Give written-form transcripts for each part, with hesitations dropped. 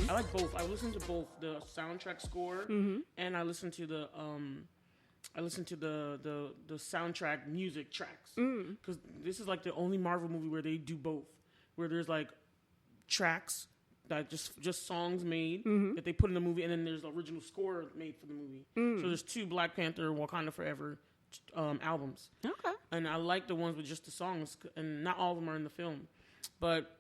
I like both. I listen to both the soundtrack score and I listen to the soundtrack music tracks because this is like the only Marvel movie where they do both, where there's like tracks that just songs made that they put in the movie, and then there's the original score made for the movie. So there's 2 Black Panther Wakanda Forever albums. Okay. And I like the ones with just the songs, and not all of them are in the film, but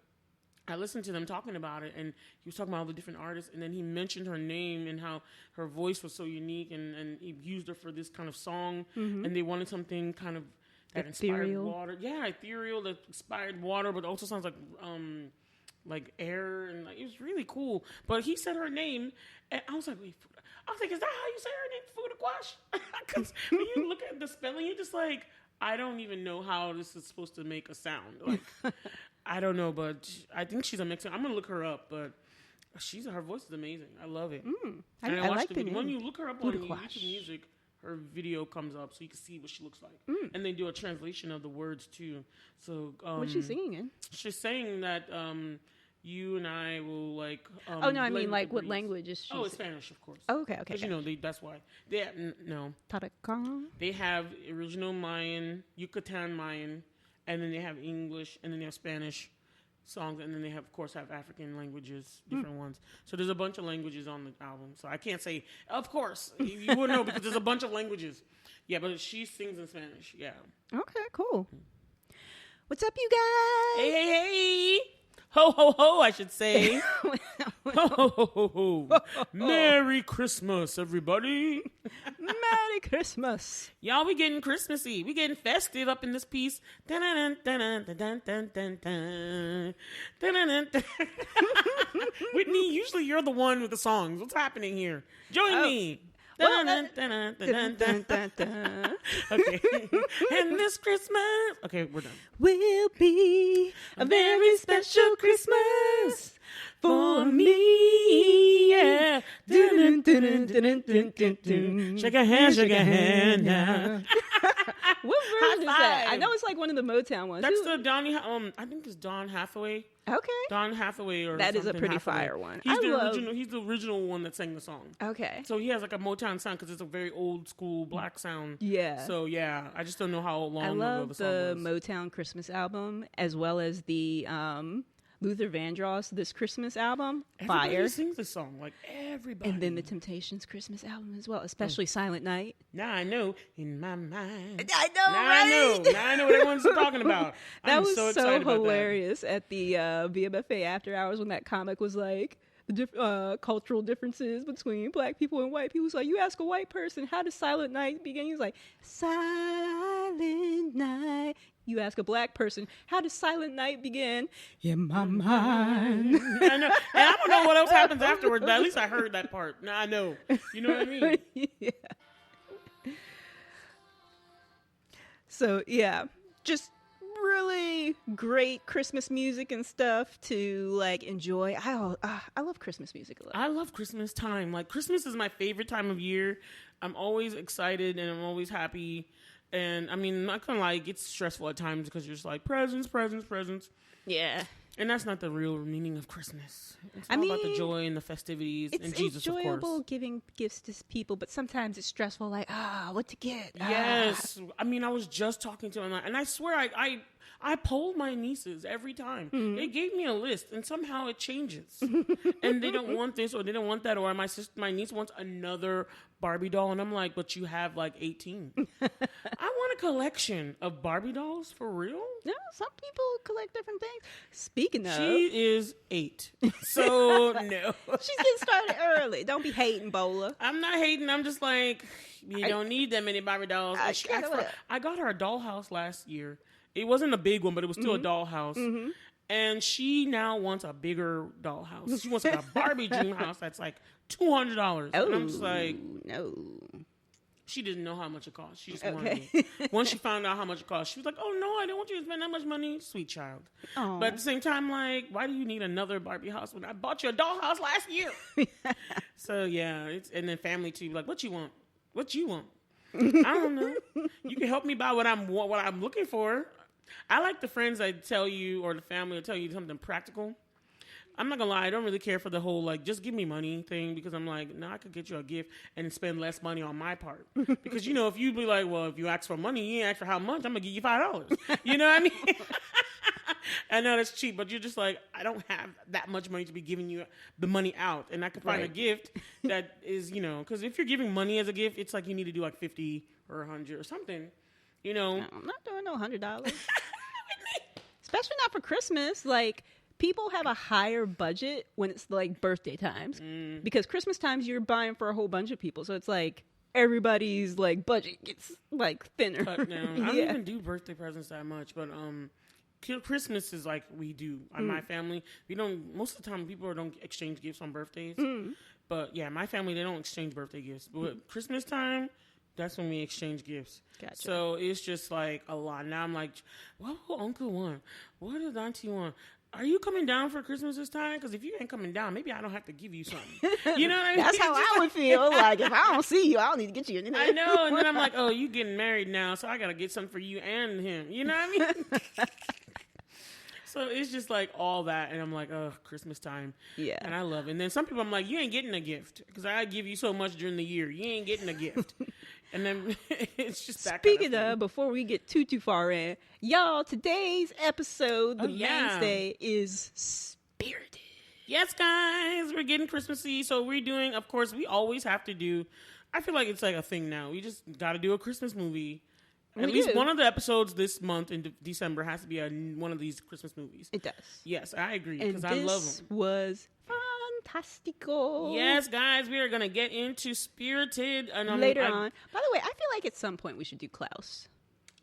I listened to them talking about it, and he was talking about all the different artists, and then he mentioned her name and how her voice was so unique, and he used her for this kind of song, and they wanted something kind of that inspired water. Yeah, ethereal, that inspired water, but also sounds like air, and like, it was really cool. But he said her name, and I was like, wait, I was like, is that how you say her name, Fuda Quash? Because when you look at the spelling, you're just like, I don't even know how this is supposed to make a sound. Like, I don't know, but I think she's a Mexican. I'm gonna look her up, but her voice is amazing. I love it. I like the name. When you look her up on YouTube Music, her video comes up so you can see what she looks like, and they do a translation of the words too. So what's she singing in? She's saying that you and I will like. Oh no, I mean like what language is she? Oh, it's Spanish, of course. Oh, okay. Because you know that's why they no. Taracon. They have original Mayan, Yucatan Mayan, and then they have English, and then they have Spanish songs, and then they have African languages, different ones. So there's a bunch of languages on the album. So I can't say, of course, you wouldn't know because there's a bunch of languages. Yeah, but she sings in Spanish. Yeah. Okay, cool. What's up, you guys? Hey, hey, hey. Ho, ho, ho, I should say. Ho, ho, ho, ho, ho. Merry Christmas, everybody. Merry Christmas. Y'all, we getting Christmassy. We getting festive up in this piece. Whitney, usually you're the one with the songs. What's happening here? Join me. Okay. And this Christmas, okay, we're done. Will be a very special Christmas for me. Yeah. Shake a hand now. What version is that? I know it's like one of the Motown ones. That's the Donny. I think it's Don Hathaway. Okay. Don Hathaway or that is a pretty Hathaway. fire one. He's the original one that sang the song. Okay. So he has like a Motown sound because it's a very old school black sound. Yeah. So yeah, I just don't know how long I ago the song love was. the Motown Christmas album as well as the Luther Vandross This Christmas album. Everybody Fire. sings this song, like everybody. And then the Temptations Christmas album as well, especially Silent Night. Now I know in my mind. I know, right? Now I know what everyone's talking about. That was so excited about hilarious at the BMFA After Hours when that comic was like the cultural differences between black people and white people. It's like, you ask a white person, how does Silent Night begin? He's like, Silent Night. You ask a black person, how does Silent Night begin? In my mind. I know. And I don't know what else happens afterwards, but at least I heard that part. Now I know. You know what I mean? Yeah. So, yeah, just really great Christmas music and stuff to like enjoy. I love Christmas music a lot. I love Christmas time. Like, Christmas is my favorite time of year. I'm always excited and I'm always happy. And I mean, I'm not gonna lie, it gets stressful at times because you're just like, presents. Yeah. And that's not the real meaning of Christmas. It's all about the joy and the festivities and Jesus, of course. It's enjoyable giving gifts to people, but sometimes it's stressful, like, what to get? Yes. I mean, I was just talking to him, and I swear I polled my nieces every time. Mm-hmm. They gave me a list, and somehow it changes. And they don't want this, or they don't want that, or my niece wants another Barbie doll, and I'm like, but you have like 18. I want a collection of Barbie dolls, for real? No, some people collect different things. Speaking of... She is 8, so no. She's getting started early. Don't be hating, Bola. I'm not hating. I'm just like, you don't need that many Barbie dolls. I got her a dollhouse last year. It wasn't a big one, but it was still a dollhouse. Mm-hmm. And she now wants a bigger dollhouse. She wants like a Barbie dream house that's like $200. Oh, and I'm just like, no. She didn't know how much it cost. She just wanted it. Once she found out how much it cost, she was like, oh, no, I don't want you to spend that much money. Sweet child. Aww. But at the same time, like, why do you need another Barbie house when I bought you a dollhouse last year? So, yeah. And then family, too. Like, what you want? What you want? I don't know. You can help me buy what I'm looking for. I like the friends that tell you, or the family will tell you something practical. I'm not gonna lie, I don't really care for the whole like just give me money thing, because I'm like, no, I could get you a gift and spend less money on my part. Because if you be like, well, if you ask for money, you ain't ask for how much, I'm gonna give you $5. You know what I mean? I know that's cheap, but you're just like, I don't have that much money to be giving you the money out, and I could find a gift that is, because if you're giving money as a gift, it's like you need to do like 50 or 100 or something. No, I'm not doing no $100. Especially not for Christmas. Like, people have a higher budget when it's like birthday times, because Christmas times you're buying for a whole bunch of people, so it's like everybody's like budget gets like thinner. Cut down. I don't even do birthday presents that much, but Christmas is like we do on my family. We don't, most of the time people don't exchange gifts on birthdays, but yeah, my family, they don't exchange birthday gifts. But Christmas time, that's when we exchange gifts. Gotcha. So it's just like a lot. Now I'm like, what will Uncle want? What does Auntie want? Are you coming down for Christmas this time? Because if you ain't coming down, maybe I don't have to give you something. You know what I mean? That's how I would feel. Like, if I don't see you, I don't need to get you anything. I know. And then I'm like, oh, you getting married now, so I got to get something for you and him. You know what I mean? So it's just like all that. And I'm like, oh, Christmas time. Yeah. And I love it. And then some people, I'm like, you ain't getting a gift, because I give you so much during the year. You ain't getting a gift. And then it's just that Speaking kind of, before we get too far in, y'all, today's episode, the mainstay, is Spirited. Yes, guys, we're getting Christmassy. So we're doing, of course, we always have to do, I feel like it's like a thing now. We just got to do a Christmas movie. At least one of the episodes this month in December has to be one of these Christmas movies. It does. Yes, I agree, because I love them. This was fantastical. Yes, guys, we are going to get into Spirited. And later on. By the way, I feel like at some point we should do Klaus.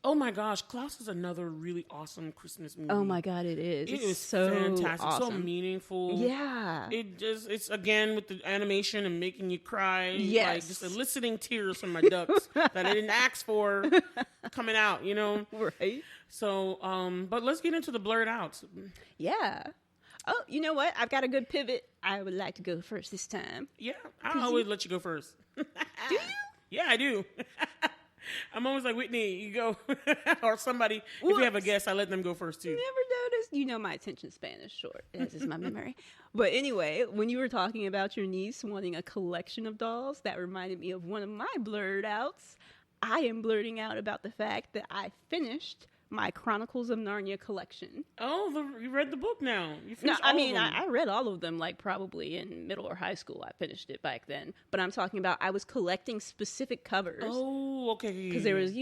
Oh my gosh, Klaus is another really awesome Christmas movie. Oh my God, it is. It is so fantastic, awesome. So meaningful. Yeah. It's again with the animation and making you cry. Yes. Like just eliciting tears from my ducks that I didn't ask for coming out, Right. So, but let's get into the blurred outs. Yeah. Oh, you know what? I've got a good pivot. I would like to go first this time. Yeah, I always let you go first. Do you? Yeah, I do. I'm always like, Whitney, you go. Or somebody, if you have a guest, I let them go first too. Never noticed. My attention span is short, as is my memory. But anyway, when you were talking about your niece wanting a collection of dolls, that reminded me of one of my blurred outs. I am blurting out about the fact that I finished my Chronicles of Narnia collection. Oh, you read the book now. You no, finished all of them. I read all of them, like probably in middle or high school. I finished it back then. But I'm talking about I was collecting specific covers. Oh, okay. Because there was,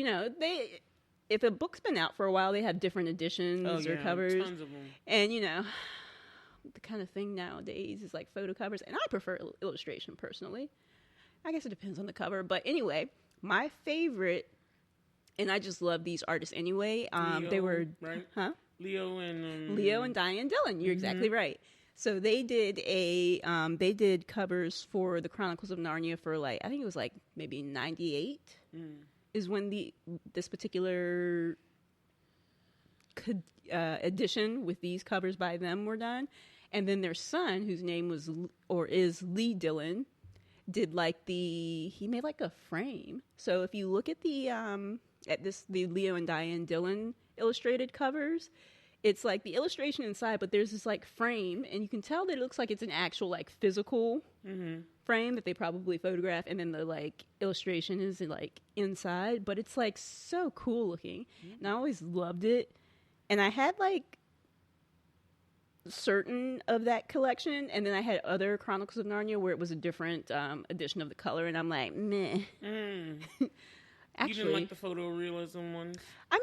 if a book's been out for a while, they have different editions or covers. Tons of them. And, the kind of thing nowadays is like photo covers. And I prefer illustration personally. I guess it depends on the cover. But anyway, my favorite... And I just love these artists anyway. Leo, they were, right? Huh? Leo and Diane Dillion. You're exactly right. So they did covers for the Chronicles of Narnia for I think it was maybe 98 is when this particular edition with these covers by them were done. And then their son, whose name was is Lee Dillon, did he made a frame. So if you look at the Leo and Diane Dillion illustrated covers, it's the illustration inside, but there's this frame, and you can tell that it looks like it's an actual physical frame that they probably photographed, and then the illustration is inside, but it's so cool looking. And I always loved it. And I had certain of that collection, and then I had other Chronicles of Narnia where it was a different edition of the color, and I'm like, meh. Actually, you didn't like the photorealism ones? I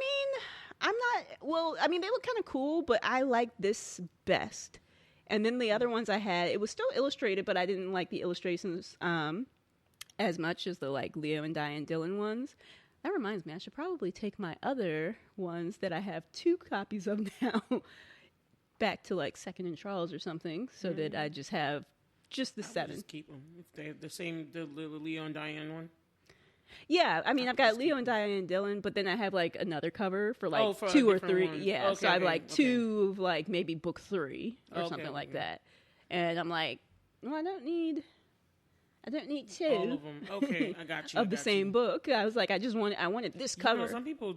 mean, they look kind of cool, but I like this best. And then the other ones I had, it was still illustrated, but I didn't like the illustrations as much as the Leo and Diane Dillion ones. That reminds me, I should probably take my other ones that I have 2 copies of now back to Second and Charles or something, so that I just have just the 7. Just keep them if they have the same the Leo and Diane one. Yeah, I mean, I've got Leo and Diane Dillion, but then I have another cover for 2 or 3. Ones. Yeah, okay, so I have 2 of maybe book 3 or something like that. And I'm like, well, I don't need 2 all of them. Okay, I got you. of the same book. I was like, I wanted this cover. Some people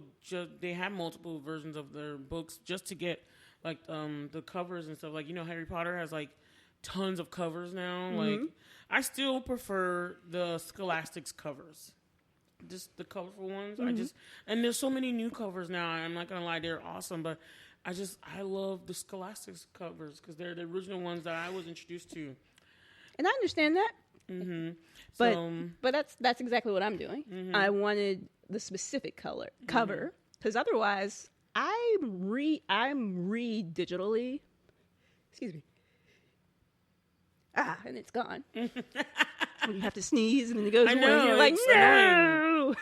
they have multiple versions of their books just to get the covers and stuff. Harry Potter has tons of covers now. Like, I still prefer the Scholastic's covers. Just the colorful ones. And there's so many new covers now. I'm not going to lie, they're awesome, but I love the Scholastic's covers because they're the original ones that I was introduced to. And I understand that. But that's exactly what I'm doing. I wanted the specific cover because otherwise I'm read digitally. Excuse me. And it's gone. When you have to sneeze and then it goes away, and you're like, no.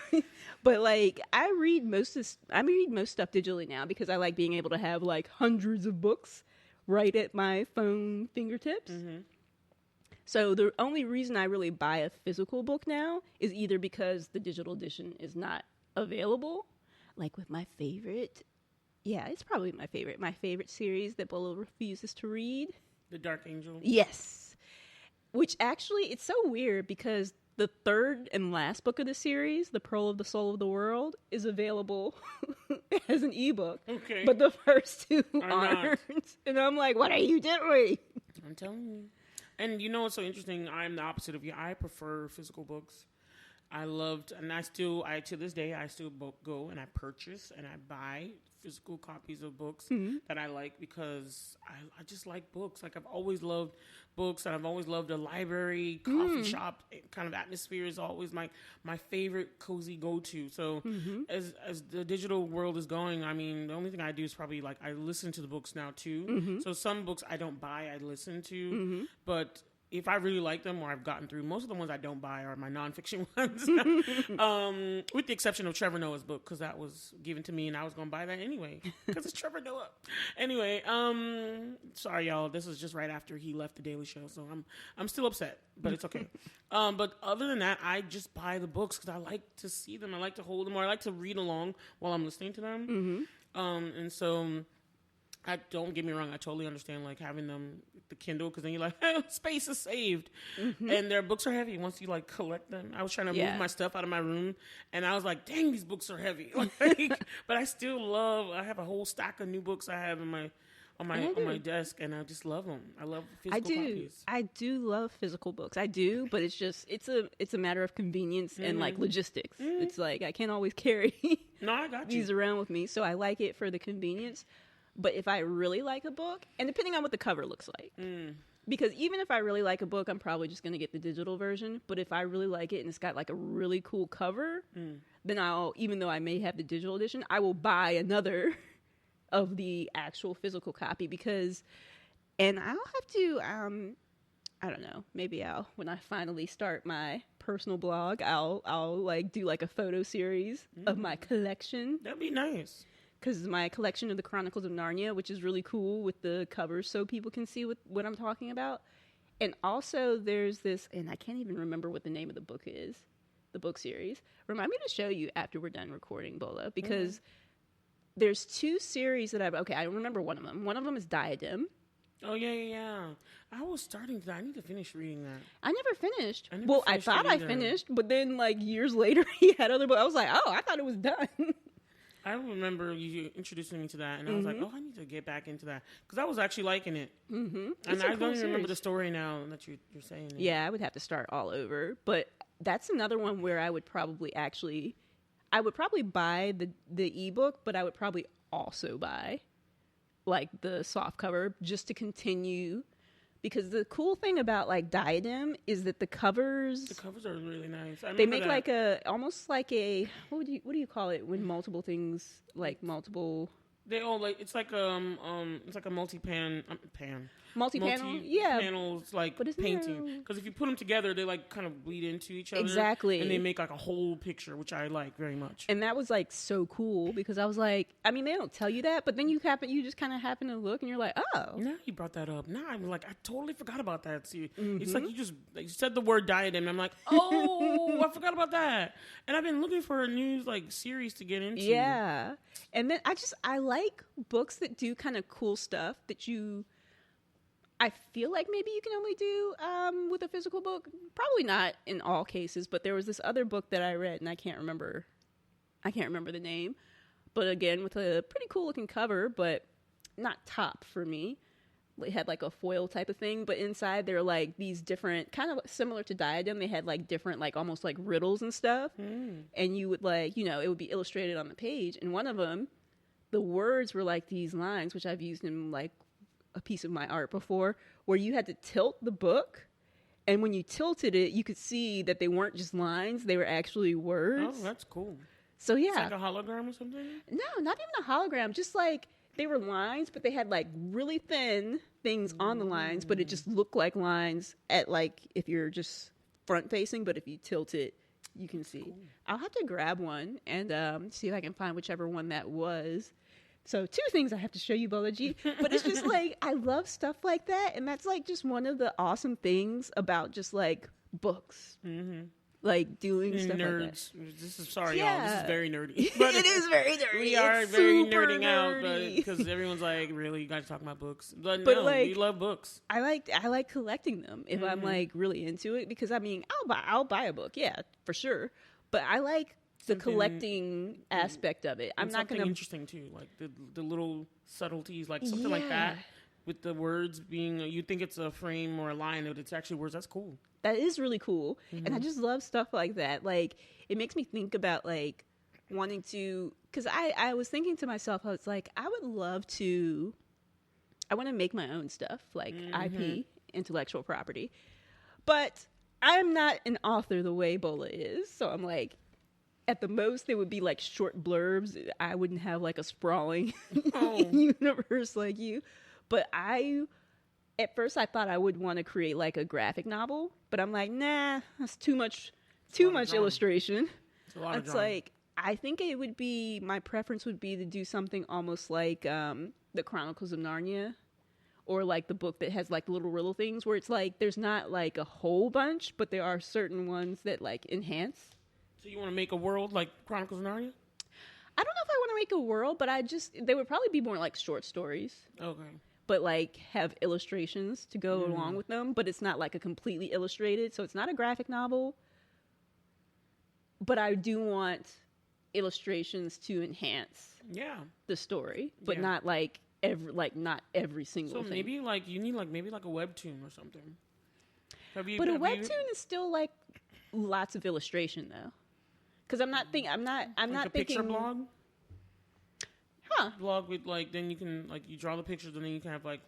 But like, I read most stuff digitally now because I like being able to have like hundreds of books right at my phone fingertips. So the only reason I really buy a physical book now is either because the digital edition is not available, like with my favorite. Yeah, it's probably my favorite series that Bola refuses to read. The Dark Angel. Yes. Which actually, it's so weird because the third and last book of the series, The Pearl of the Soul of the World, is available as an ebook. Okay. But the first two aren't. And I'm like, what are you doing? I'm telling you. And you know what's so interesting? I'm the opposite of you. I prefer physical books. To this day, I still go and I purchase and I buy physical copies of books that I like because I just like books. Like, I've always loved books, and I've always loved a library, coffee shop kind of atmosphere is always my favorite cozy go-to. So as the digital world is going, I mean, the only thing I do is probably like I listen to the books now too. So some books I don't buy, I listen to, but if I really like them or I've gotten through, most of the ones I don't buy are my nonfiction ones. With the exception of Trevor Noah's book, because that was given to me and I was going to buy that anyway, because it's Trevor Noah. Anyway, sorry, y'all. This is just right after he left The Daily Show, so I'm still upset, but it's okay. But other than that, I just buy the books because I like to see them. I like to hold them, or I like to read along while I'm listening to them. And so... don't get me wrong, I totally understand like having them the Kindle because then you're like, space is saved, and their books are heavy once you like collect them. I was trying to move my stuff out of my room, and I was like, dang, these books are heavy. But I still I have a whole stack of new books I have on my desk, and I just love them. I love physical copies. I do love physical books. I do, but it's just it's a matter of convenience and like logistics. It's like I can't always carry I got these around with me, so I like it for the convenience. But if I really like a book, and depending on what the cover looks like, because even if I really like a book, I'm probably just going to get the digital version. But if I really like it and it's got like a really cool cover, then even though I may have the digital edition, I will buy another of the actual physical copy and I'll have to, I don't know, maybe when I finally start my personal blog, I'll like do like a photo series of my collection. That'd be nice. Because my collection of the Chronicles of Narnia, which is really cool with the covers so people can see what I'm talking about. And also there's this, and I can't even remember what the name of the book is, the book series. Remind me to show you after we're done recording, Bola, because there's two series that I remember one of them. One of them is Diadem. Oh, yeah. I was starting to, I need to finish reading that. I never finished. I thought I finished, but then like years later he had other books. I was like, I thought it was done. I remember you introducing me to that, and I was like, I need to get back into that. Because I was actually liking it. And I don't even remember the story now that you're saying it. Yeah, I would have to start all over. But that's another one where I would probably buy the ebook, but I would probably also buy like the soft cover just to continue. Because the cool thing about like Diadem is that the covers are really nice. They make that. Like almost like a what do you call it when multiple things like multiple. They all like it's like a multi-panel panels like painting, because if you put them together they like kind of bleed into each other exactly, and they make like a whole picture, which I like very much. And that was like so cool because I was like, I mean they don't tell you that, but then you just kind of happen to look and you're like, oh, now you brought that up. Now I'm like, I totally forgot about that. See, it's like you said the word Diadem and I'm like, oh, I forgot about that. And I've been looking for a new like series to get into. Yeah, and then I like books that do kind of cool stuff that I feel like maybe you can only do with a physical book. Probably not in all cases, but there was this other book that I read, and I can't remember the name. But again, with a pretty cool looking cover, but not top for me. They had like a foil type of thing, but inside they're like these different, kind of similar to Diadem. They had like different, like almost like riddles and stuff. And you would like, you know, it would be illustrated on the page. And one of them, the words were like these lines, which I've used in like a piece of my art before, where you had to tilt the book. And when you tilted it, you could see that they weren't just lines. They were actually words. Oh, that's cool. So yeah. It's like a hologram or something? No, not even a hologram. Just like they were lines, but they had like really thin things on the lines, but it just looked like lines at like if you're just front facing, but if you tilt it, you can see. Cool. I'll have to grab one and see if I can find whichever one that was. So 2 things I have to show you, Bola G. But it's just like, I love stuff like that. And that's like just one of the awesome things about just like books. Like doing stuff nerds. like that. This is y'all. This is very nerdy. But it is very nerdy. We are very nerding out, but because everyone's like, really, you got to talk about books. But no, like, we love books. I like collecting them if I'm like really into it, because I mean, I'll buy a book, yeah, for sure. But I like the collecting aspect of it. I'm not gonna interesting too, like the little subtleties, like something like that. With the words being, you think it's a frame or a line, but it's actually words. That's cool. That is really cool. And I just love stuff like that. Like, it makes me think about, like, wanting to, because I was thinking to myself, I was like, I want to make my own stuff, like IP, intellectual property. But I'm not an author the way Bola is. So I'm like, at the most, they would be, like, short blurbs. I wouldn't have, like, a sprawling universe like you. But at first I thought I would want to create like a graphic novel, but I'm like, nah, that's too much illustration. It's like, I think it would be, my preference would be to do something almost like the Chronicles of Narnia, or like the book that has like little riddle things where it's like, there's not like a whole bunch, but there are certain ones that like enhance. So you want to make a world like Chronicles of Narnia? I don't know if I want to make a world, but they would probably be more like short stories. Okay. But like have illustrations to go along with them, but it's not like a completely illustrated, so it's not a graphic novel. But I do want illustrations to enhance the story, but not like every single thing. So maybe like you need like maybe like a webtoon or something. But a webtoon is still like lots of illustration though, because I'm not thinking picture blog. Blog with like, then you can like, you draw the pictures and then you can have like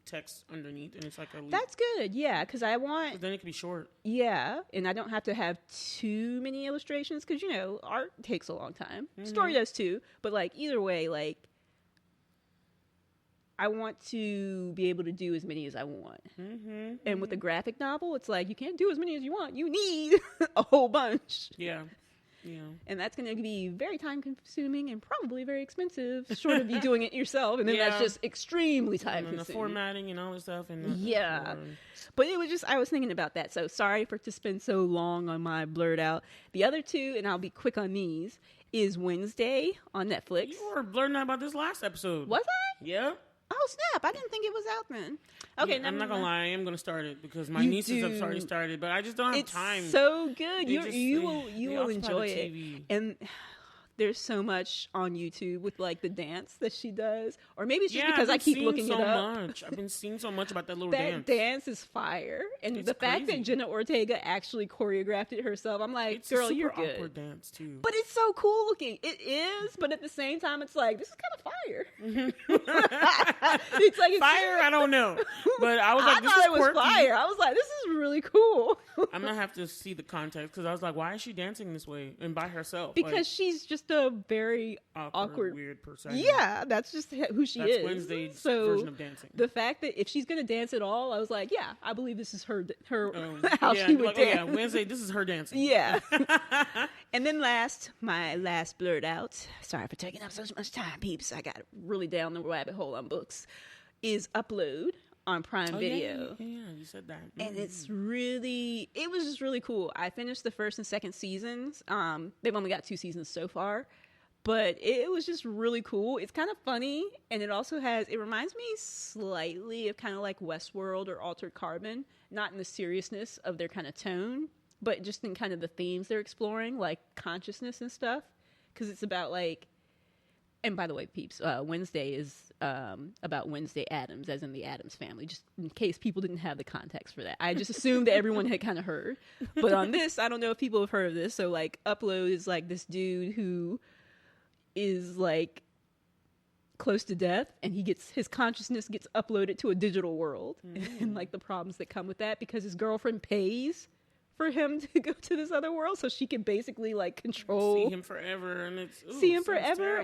text underneath and it's like a that's good, yeah, because I want, but then it can be short, and I don't have to have too many illustrations because, you know, art takes a long time. Story does too, but like either way, like I want to be able to do as many as I want. And with a graphic novel, it's like you can't do as many as you want, you need a whole bunch. Yeah. And that's going to be very time consuming and probably very expensive, short of you doing it yourself. And then that's just extremely time consuming. The formatting and all this stuff. And but it was just, I was thinking about that. So sorry to spend so long on my Blerd Out. The other 2, and I'll be quick on these, is Wednesday on Netflix. You were blurting out about this last episode. Was I? Yeah. Oh, snap. I didn't think it was out then. Okay, I'm not going to lie. I am going to start it because my nieces have already started, but I just don't have time. It's so good. You will enjoy it. And there's so much on YouTube with like the dance that she does, or maybe it's just because I keep looking it up. I've been seeing so much about that little dance. That dance is fire, and it's the fact that Jenna Ortega actually choreographed it herself, I'm like, it's girl, a you're super good. Awkward dance too, but it's so cool looking. It is, but at the same time, it's like this is kind of fire. It's like fire. I don't know, but I was like, this thought is it was quirky. Fire. I was like, this is really cool. I'm gonna have to see the context because I was like, why is she dancing this way and by herself? Because like, she's just a very awkward, weird person. Yeah, that's just who she is. That's Wednesday's version of dancing. The fact that if she's gonna dance at all, I was like, yeah, I believe this is her how she would dance. Yeah, Wednesday, this is her dancing. Yeah. And then my last Blerd Out. Sorry for taking up so much time, peeps. I got really down the rabbit hole on books. Is Upload on Prime Video. Yeah, you said that. And it was just really cool. I finished the first and second seasons. They've only got 2 seasons so far. But it was just really cool. It's kind of funny, and it also it reminds me slightly of kind of like Westworld or Altered Carbon, not in the seriousness of their kind of tone, but just in kind of the themes they're exploring, like consciousness and stuff. Because it's about like And by the way, peeps, Wednesday is about Wednesday Addams, as in the Addams family, just in case people didn't have the context for that. I just assumed that everyone had kind of heard. But on this, I don't know if people have heard of this. So, like, Upload is, like, this dude who is, like, close to death, and his consciousness gets uploaded to a digital world. And, like, the problems that come with that because his girlfriend pays for him to go to this other world so she can basically like see him forever and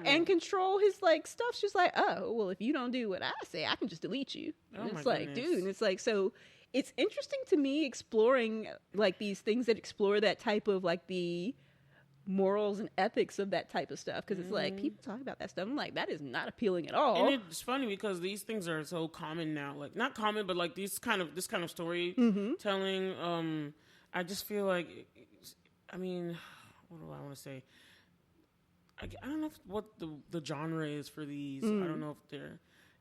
and control his like stuff. She's like, oh well, if you don't do what I say, I can just delete you. And it's like, dude, and it's like, so it's interesting to me exploring like these things that explore that type of like the morals and ethics of that type of stuff, because it's like people talk about that stuff. I'm like, that is not appealing at all. And it's funny because these things are so common now, like not common, but like this kind of story telling. I just feel like, I mean, what do I want to say? I don't know what the genre is for these. I don't know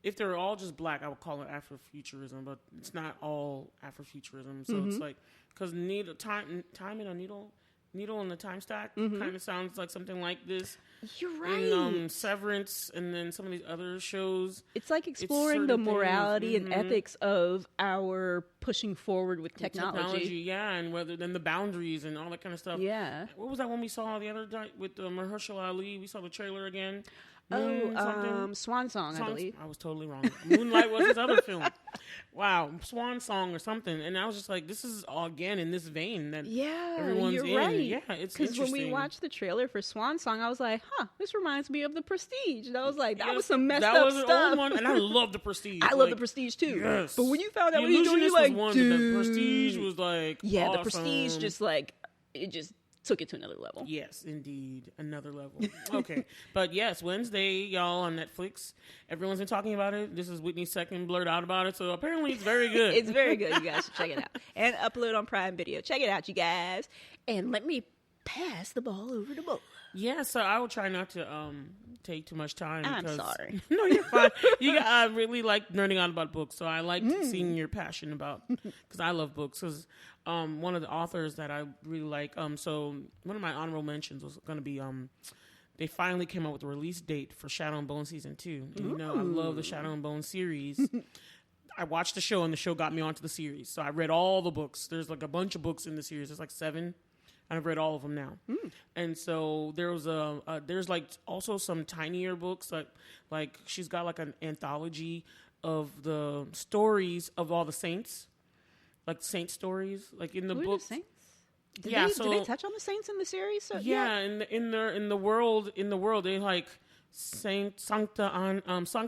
if they're all just black. I would call it Afrofuturism, but it's not all Afrofuturism. So it's like, because time in a needle in the time stack kind of sounds like something like this. You're right. And Severance, and then some of these other shows. It's like exploring the morality and ethics of our pushing forward with technology. Yeah, and then the boundaries and all that kind of stuff. Yeah. What was that one we saw the other day with Mahershala Ali? We saw the trailer again. Swan Song, I believe. I was totally wrong. Moonlight was his other film. Wow, Swan Song or something. And I was just like, this is all again in this vein that everyone's you're in. right. Yeah, it's interesting. Because when we watched the trailer for Swan Song, I was like, this reminds me of The Prestige. And I was like, that was some messed up stuff. That was an old one, and I love The Prestige. I love The Prestige too. Yes. But when you found out what he's doing, you're like, dude. The Prestige was like, yeah, awesome. The Prestige just like, it just took it to another level. Yes, indeed. Another level. Okay. But yes, Wednesday, y'all, on Netflix. Everyone's been talking about it. This is Whitney's second blurt out about it. So apparently it's very good. It's very good. You guys should check it out. And Upload on Prime Video. Check it out, you guys. And let me pass the ball over to Bola. Yeah, so I will try not to take too much time. I'm sorry. No, you're fine. I really like nerding out about books. So I like seeing your passion about, because I love books. Because one of the authors that I really like, so one of my honorable mentions was going to be, they finally came out with a release date for Shadow and Bone Season 2. And, I love the Shadow and Bone series. I watched the show, and the show got me onto the series. So I read all the books. There's like a bunch of books in the series. There's like 7. I've read all of them now. And so there was there's like also some tinier books, like she's got like an anthology of the stories of all the saints, like saint stories, like in the book. Saints? Did so they touch on the saints in the series? So, in the world they like Sancta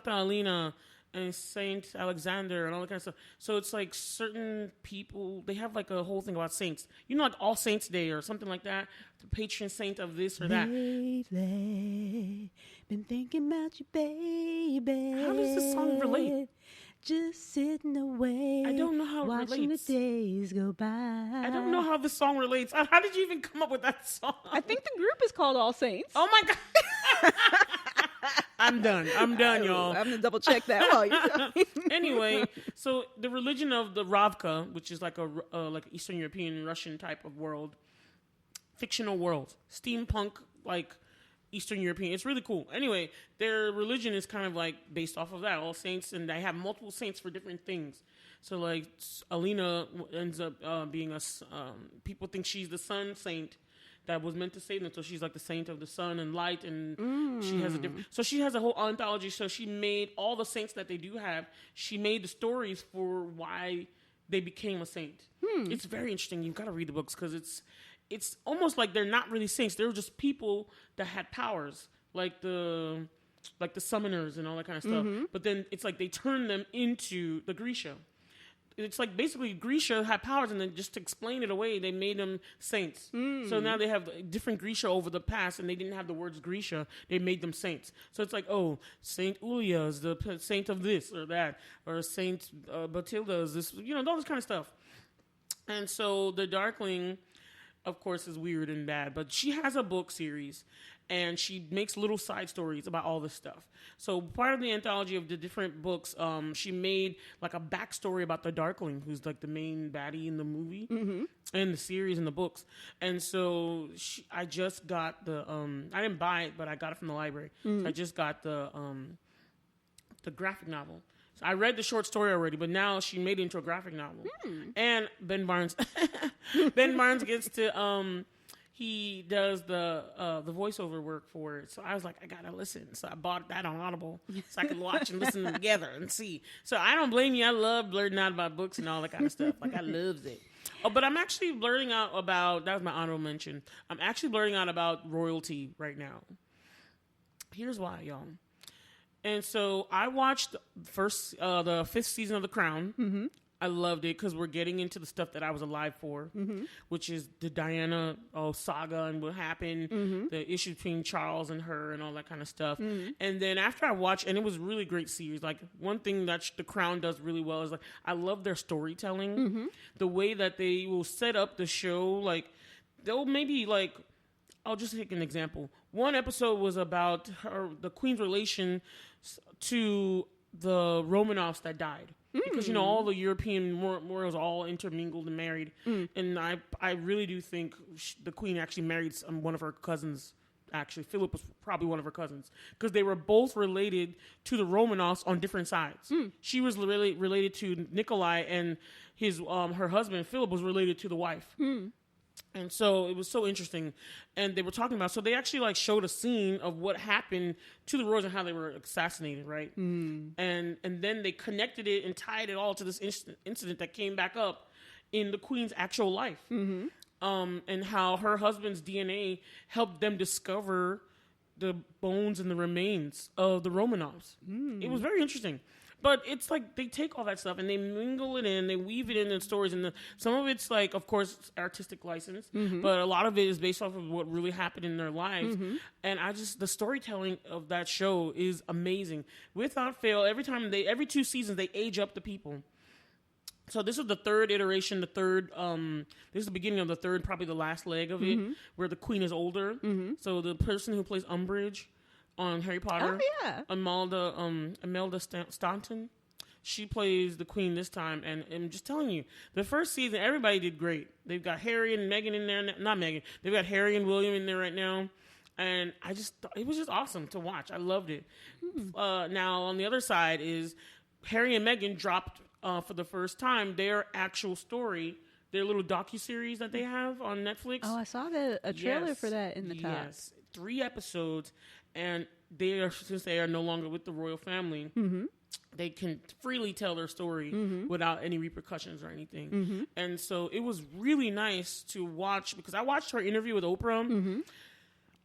Alina and Saint Alexander and all that kind of stuff. So it's like certain people, they have like a whole thing about saints. Like All Saints Day or something like that. The patron saint of this or that. Lately, been thinking about you, baby. How does this song relate? Just sitting away. I don't know how it watching relates. The days go by. I don't know how this song relates. How did you even come up with that song? I think the group is called All Saints. Oh my God. I'm done, y'all. I'm going to double check that while you're talking. Anyway, so the religion of the Ravka, which is like like Eastern European, Russian type of world, fictional world, steampunk, like Eastern European. It's really cool. Anyway, their religion is kind of like based off of that, All Saints, and they have multiple saints for different things. So like Alina ends up being people think she's the sun saint that was meant to save them. So she's like the saint of the sun and light, and she has she has a whole anthology. So she made all the saints that they do have. She made the stories for why they became a saint. It's very interesting. You've got to read the books because it's almost like they're not really saints. They're just people that had powers, like the summoners and all that kind of stuff. But then it's like they turned them into the Grisha. It's like basically Grisha had powers, and then just to explain it away, they made them saints. So now they have different Grisha over the past, and they didn't have the words Grisha. They made them saints. So it's like, Saint Ulia is the saint of this or that, or Saint Batilda is this, all this kind of stuff. And so the Darkling, of course, is weird and bad, but she has a book series, and she makes little side stories about all this stuff. So part of the anthology of the different books, she made like a backstory about the Darkling, who's like the main baddie in the movie and the series and the books. And so I just got the I didn't buy it, but I got it from the library. So I just got the graphic novel. So I read the short story already, but now she made it into a graphic novel. And Ben Barnes gets to he does the voiceover work for it. So I was like, I gotta listen. So I bought that on Audible so I could watch and listen together and see. So I don't blame you. I love blerding out about books and all that kind of stuff. Like I loves it. Oh, but I'm actually blerding out about, that was my honorable mention. I'm actually blerding out about royalty right now. Here's why, y'all. And so I watched the 5th season of The Crown. I loved it because we're getting into the stuff that I was alive for, which is the Diana saga and what happened, the issue between Charles and her and all that kind of stuff. And then after I watched, and it was a really great series, like one thing that The Crown does really well is like, I love their storytelling, the way that they will set up the show. Like they'll maybe like, I'll just take an example. One episode was about the Queen's relation to the Romanovs that died. Because, all the European royals all intermingled and married. And I really do think the Queen actually married one of her cousins. Actually, Philip was probably one of her cousins. Because they were both related to the Romanovs on different sides. She was related to Nikolai, and her husband, Philip, was related to the wife. And so it was so interesting. And they were talking about, so they actually like showed a scene of what happened to the royals and how they were assassinated, right? And then they connected it and tied it all to this incident that came back up in the Queen's actual life. And how her husband's DNA helped them discover the bones and the remains of the Romanovs. It was very interesting. But it's like they take all that stuff and they mingle it in, they weave it in the stories, and some of it's like, of course, artistic license, but a lot of it is based off of what really happened in their lives. And the storytelling of that show is amazing. Without fail, every 2 seasons, they age up the people. So this is the third iteration, this is the beginning of the third, probably the last leg of it, where the Queen is older. So the person who plays Umbridge on Harry Potter, Imelda Staunton, she plays the Queen this time, and I'm just telling you, the first season, everybody did great. They've got Harry and Meghan in there, not Meghan, they've got Harry and William in there right now, and it was just awesome to watch. I loved it. Now, on the other side is Harry and Meghan dropped, for the first time, their actual story, their little docuseries that they have on Netflix. Oh, I saw a trailer for that in the top. Yes, 3 episodes. And since they are no longer with the royal family, they can freely tell their story without any repercussions or anything. And so it was really nice to watch, because I watched her interview with Oprah.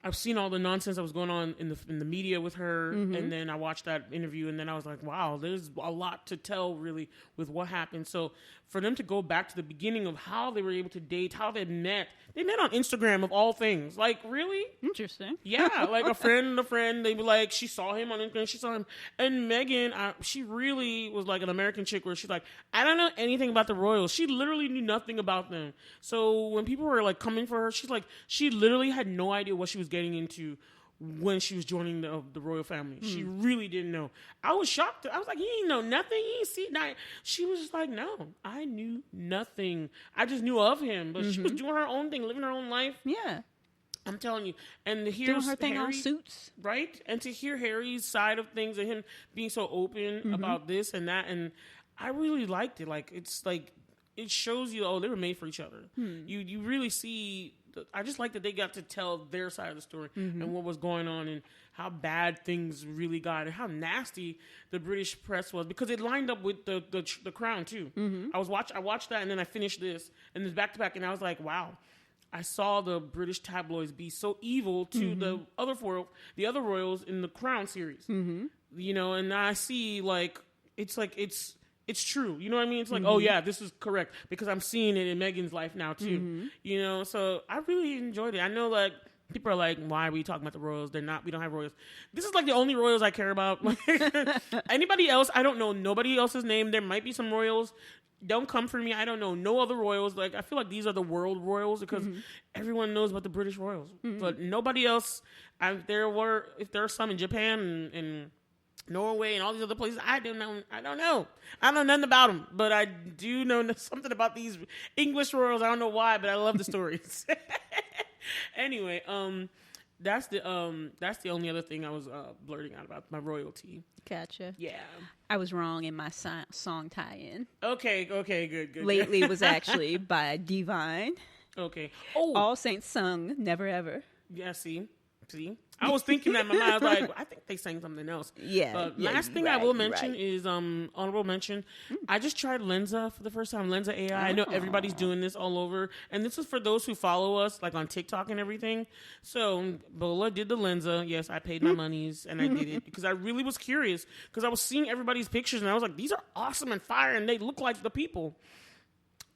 I've seen all the nonsense that was going on in the media with her, and then I watched that interview, and then I was like, wow, there's a lot to tell, really, with what happened. So for them to go back to the beginning of how they were able to date, how they met on Instagram of all things. Like, really? Interesting. Yeah, like a friend, they were like, she saw him on Instagram, she saw him. And Meghan, she really was like an American chick where she's like, I don't know anything about the royals. She literally knew nothing about them. So when people were like coming for her, she's like, she literally had no idea what she was getting into when she was joining the royal family. She really didn't know. I was shocked. I was like, you ain't know nothing? You ain't see nothing? She was just like, no, I knew nothing. I just knew of him. But she was doing her own thing, living her own life. Yeah. I'm telling you. And to hear doing her thing on Suits. Right? And to hear Harry's side of things and him being so open about this and that. And I really liked it. Like, it's like, it shows you, they were made for each other. You really see... I just like that they got to tell their side of the story and what was going on and how bad things really got and how nasty the British press was, because it lined up with the Crown too. I watched that, and then I finished this, and then back to back, and I was like, wow, I saw the British tabloids be so evil to the other royals in the Crown series. And I see it's true. You know what I mean? It's like, oh yeah, this is correct, because I'm seeing it in Meghan's life now too. So I really enjoyed it. I know, like, people are like, why are we talking about the royals? We don't have royals. This is like the only royals I care about. Anybody else, I don't know nobody else's name. There might be some royals don't come for me. I don't know no other royals. Like, I feel like these are the world royals because everyone knows about the British royals, but nobody else. If there are some in Japan and Norway and all these other places, I don't know. I don't know nothing about them, but I do know something about these English royals. I don't know why, but I love the stories. Anyway, that's the only other thing I was blurting out about my royalty. Gotcha. Yeah, I was wrong in my song tie-in. Okay, good. Lately was actually by Divine. Okay. Oh, All Saints sung Never Ever. Yeah. See. I was thinking that in my mind. I was like, I think they sang something else. Yeah. Last thing I will mention is honorable mention. I just tried Lensa for the first time. Lensa AI. I know everybody's doing this all over, and this is for those who follow us, like on TikTok and everything. So Bola did the Lensa. Yes, I paid my monies and I did it because I really was curious because I was seeing everybody's pictures and I was like, these are awesome and fire, and they look like the people.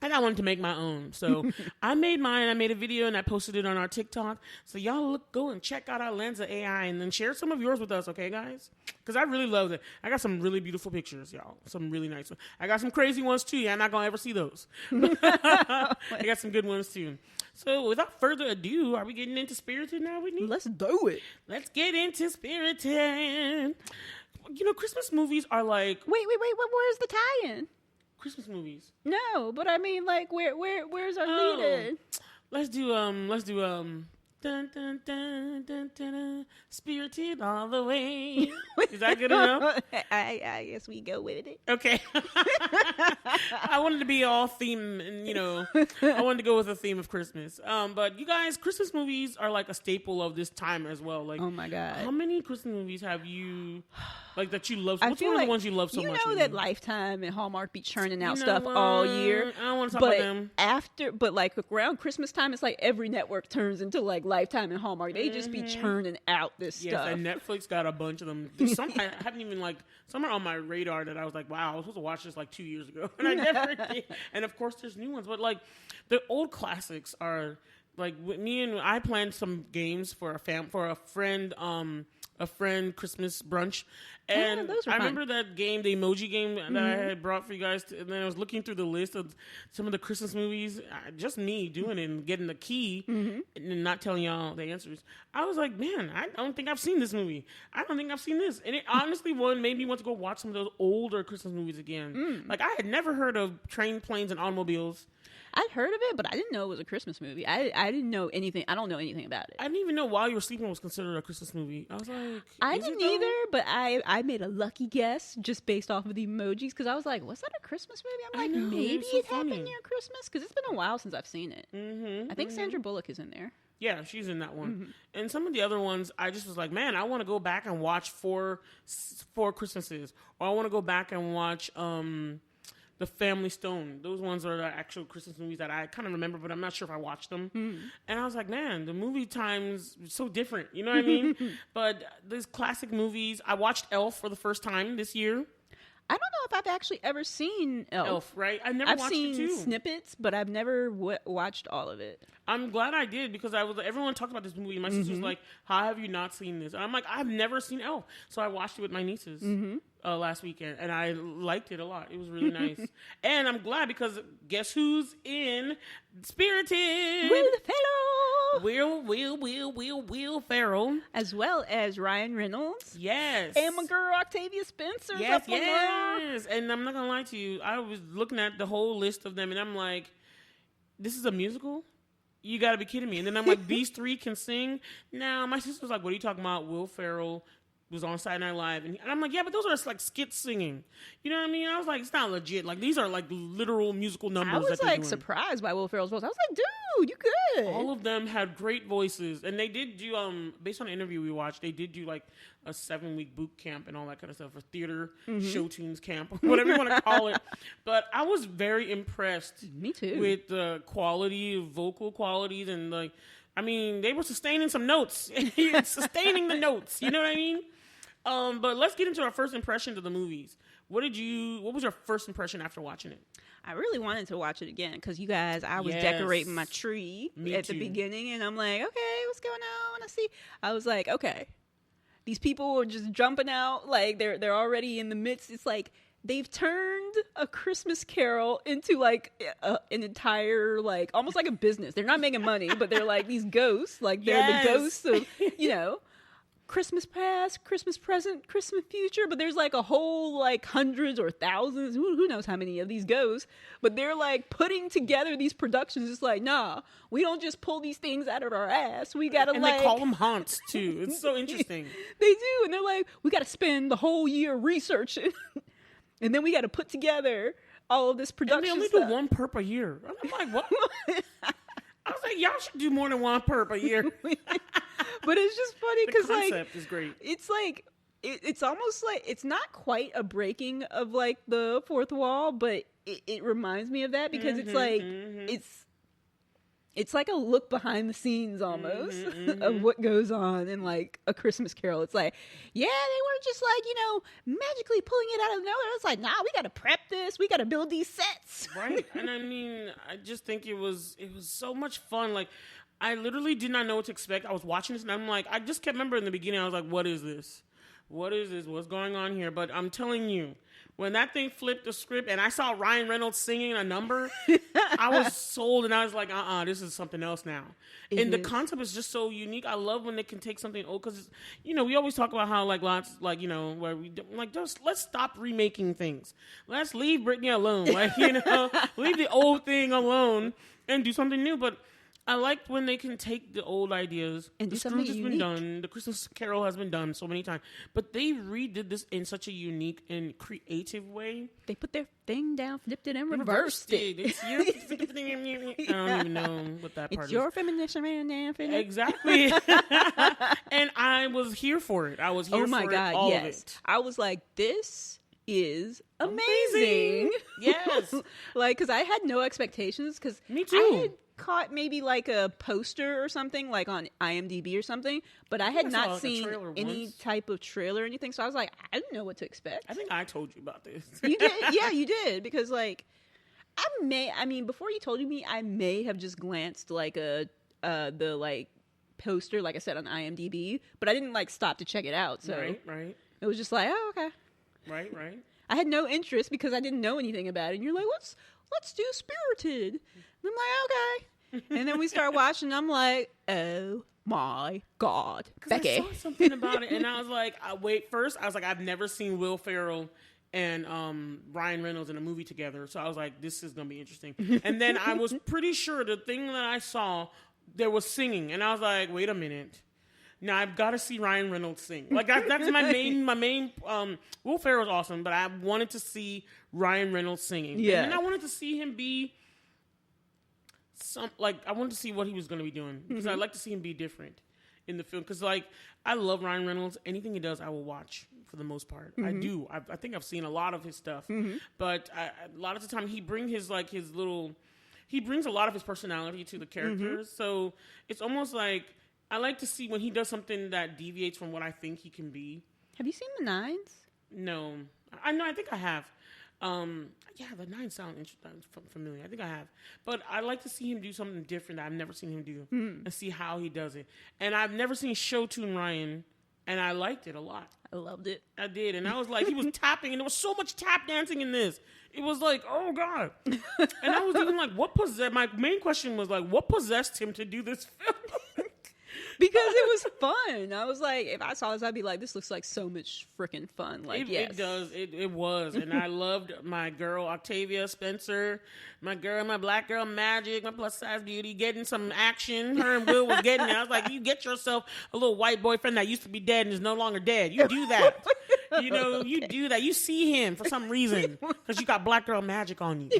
And I wanted to make my own. So I made mine. I made a video and I posted it on our TikTok. So y'all go and check out our Lensa AI and then share some of yours with us, okay, guys? Because I really loved it. I got some really beautiful pictures, y'all. Some really nice ones. I got some crazy ones, too. You're not going to ever see those. I got some good ones, too. So without further ado, are we getting into Spirited now, Whitney? Let's do it. Let's get into Spirited. You know, Christmas movies are like... Wait. Where's the tie-in? Christmas movies. No, but I mean, like, where's our lead in? Let's do dun, dun, dun, dun, dun, dun, Spirited all the way. Is that good enough? I guess we go with it. Okay. I wanted to be all theme, and I wanted to go with a theme of Christmas. But you guys, Christmas movies are like a staple of this time as well. Like, oh my god, how many Christmas movies have you like that you love? What's one of the ones you love so much? You know that Lifetime and Hallmark be churning out stuff all year. I don't want to talk about them. But like around Christmas time, it's like every network turns into like Lifetime and Hallmark. They just be churning out this stuff. And Netflix got a bunch of them. Some I haven't even some are on my radar that I was like, wow, I was supposed to watch this like 2 years ago, and I never did. And of course, there's new ones, but like the old classics are like I planned some games for a friend Christmas brunch. And I remember that game, the emoji game that I had brought for you guys. And then I was looking through the list of some of the Christmas movies, just me doing it and getting the key and then not telling y'all the answers. I was like, man, I don't think I've seen this movie. I don't think I've seen this. And it honestly made me want to go watch some of those older Christmas movies again. Like, I had never heard of Train, Planes, and Automobiles. I'd heard of it, but I didn't know it was a Christmas movie. I didn't know anything. I don't know anything about it. I didn't even know While You Were Sleeping was considered a Christmas movie. I was like, I didn't either, but I made a lucky guess just based off of the emojis because I was like, was that a Christmas movie? I'm like, maybe it happened near Christmas because it's been a while since I've seen it. I think Sandra Bullock is in there. Yeah, she's in that one. And some of the other ones, I just was like, man, I want to go back and watch four Christmases. Or I want to go back and watch... The Family Stone. Those ones are the actual Christmas movies that I kind of remember, but I'm not sure if I watched them. And I was like, man, the movie time's so different. You know what I mean? But these classic movies, I watched Elf for the first time this year. I don't know if I've actually ever seen Elf. Right? I've never watched it too. I've seen snippets, but I've never watched all of it. I'm glad I did because everyone talked about this movie. My sister was like, how have you not seen this? And I'm like, I've never seen Elf. So I watched it with my nieces last weekend, and I liked it a lot. It was really nice. And I'm glad because guess who's in Spirited? Will Ferrell. Will Ferrell. As well as Ryan Reynolds. Yes. And my girl Octavia Spencer. Yes. And I'm not going to lie to you. I was looking at the whole list of them, and I'm like, this is a musical? You got to be kidding me. And then I'm like, these three can sing? Now, my sister was like, what are you talking about? Will Ferrell was on Saturday Night Live. And I'm like, yeah, but those are like skits singing. You know what I mean? I was like, it's not legit. Like, these are like literal musical numbers. I was like surprised by Will Ferrell's voice. I was like, dude, you good. All of them had great voices. And they did do, based on the interview we watched, they did do like a 7-week boot camp and all that kind of stuff for theater, show tunes camp, whatever you want to call it. But I was very impressed. Me too. With the quality, vocal qualities, and like, I mean, they were sustaining some notes. Sustaining the notes. You know what I mean? But let's get into our first impressions of the movies. What was your first impression after watching it? I really wanted to watch it again because you guys, I was decorating my tree at the beginning, and I'm like, okay, what's going on? I was like, okay, these people are just jumping out, like they're already in the midst. It's like they've turned A Christmas Carol into like an entire, like, almost like a business. They're not making money, but they're like these ghosts, like they're the ghosts of, you know, Christmas past, Christmas present, Christmas future. But there's like a whole like hundreds or thousands, who knows how many of these ghosts, but they're like putting together these productions. It's like, nah, we don't just pull these things out of our ass. We gotta, and like, they call them haunts too. It's so interesting. They do, and they're like, we gotta spend the whole year researching. And then we got to put together all of this production. And they only do one perp a year. I'm like, what? I was like, y'all should do more than one perp a year. But it's just funny because, like, the concept is great. It's like it's almost like it's not quite a breaking of like the fourth wall, but it reminds me of that because it's like it's like a look behind the scenes almost of what goes on in like A Christmas Carol. It's like, yeah, they weren't just like, you know, magically pulling it out of nowhere. It's like, nah, we got to prep this. We got to build these sets. Right. And I mean, I just think it was so much fun. Like, I literally did not know what to expect. I was watching this and I'm like, I just kept remembering in the beginning, I was like, what is this? What is this? What's going on here? But I'm telling you, when that thing flipped the script and I saw Ryan Reynolds singing a number, I was sold and I was like, this is something else now. And the concept is just so unique. I love when they can take something old because, you know, we always talk about how, like, lots, like, you know, where we, like, just let's stop remaking things. Let's leave Britney alone. Like, you know, leave the old thing alone and do something new. But I like when they can take the old ideas. And the Scrooge has been done. The Christmas Carol has been done so many times. But they redid this in such a unique and creative way. They put their thing down, flipped it, and reversed it. It's your I don't even know what that part is. It's your feminist man. Exactly. And I was here for it. I was here for it, all of it. I was like, this is amazing. Yes. Like, because I had no expectations. Because me too. I had caught maybe like a poster or something, like on IMDb or something, but I had not seen any type of trailer or anything. So I was like, I didn't know what to expect. I think I told you about this. You did? Yeah, you did. Because like, before you told me, I may have just glanced like the like poster, like I said, on IMDb, but I didn't like stop to check it out. So right. It was just like, oh, okay. Right. I had no interest because I didn't know anything about it. And you're like, let's do Spirited. And I'm like, okay. And then we start watching. And I'm like, oh my God, Becky. I saw something about it, and I was like, I've never seen Will Ferrell and Ryan Reynolds in a movie together. So I was like, this is gonna be interesting. And then I was pretty sure the thing that I saw, there was singing, and I was like, wait a minute. Now I've got to see Ryan Reynolds sing. Like that's my main. Will Ferrell's awesome, but I wanted to see Ryan Reynolds singing. Yeah, and then I wanted to see him be I wanted to see what he was going to be doing because I like to see him be different in the film. Because like I love Ryan Reynolds. Anything he does, I will watch for the most part. I do. I think I've seen a lot of his stuff, but a lot of the time he brings he brings a lot of his personality to the characters. So it's almost like. I like to see when he does something that deviates from what I think he can be. Have you seen The Nines? No. I know. I think I have. Yeah, The Nines sound familiar. I think I have. But I like to see him do something different that I've never seen him do and see how he does it. And I've never seen Show Tune Ryan, and I liked it a lot. I loved it. I did. And I was like, he was tapping, and there was so much tap dancing in this. It was like, oh, God. And I was even like, my main question was like, what possessed him to do this film? Because it was fun. I was like, if I saw this, I'd be like, this looks like so much freaking fun. Like, yes. It does. It was. And I loved my girl, Octavia Spencer, my black girl, Magic, my plus size beauty, getting some action. Her and Will was getting it. I was like, you get yourself a little white boyfriend that used to be dead and is no longer dead. You do that. You know, you do that. You see him for some reason because you got black girl magic on you.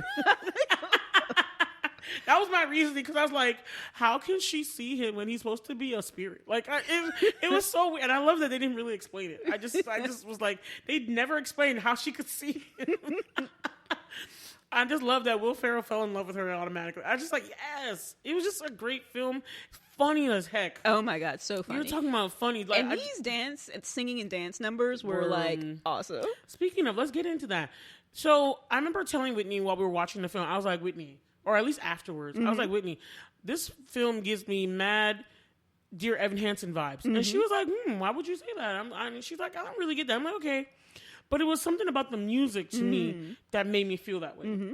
That was my reasoning because I was like, how can she see him when he's supposed to be a spirit? Like, it was so weird. And I love that they didn't really explain it. I just was like, they'd never explained how she could see him. I just love that Will Ferrell fell in love with her automatically. I was just like, yes. It was just a great film. Funny as heck. Oh my God, so funny. You were talking about funny. Like, and these singing and dance numbers were like awesome. Speaking of, let's get into that. So I remember telling Whitney while we were watching the film, I was like, Whitney, or at least afterwards, I was like, Whitney, this film gives me mad Dear Evan Hansen vibes. And she was like, why would you say that? She's like, I don't really get that. I'm like, okay. But it was something about the music to me that made me feel that way. Mm-hmm.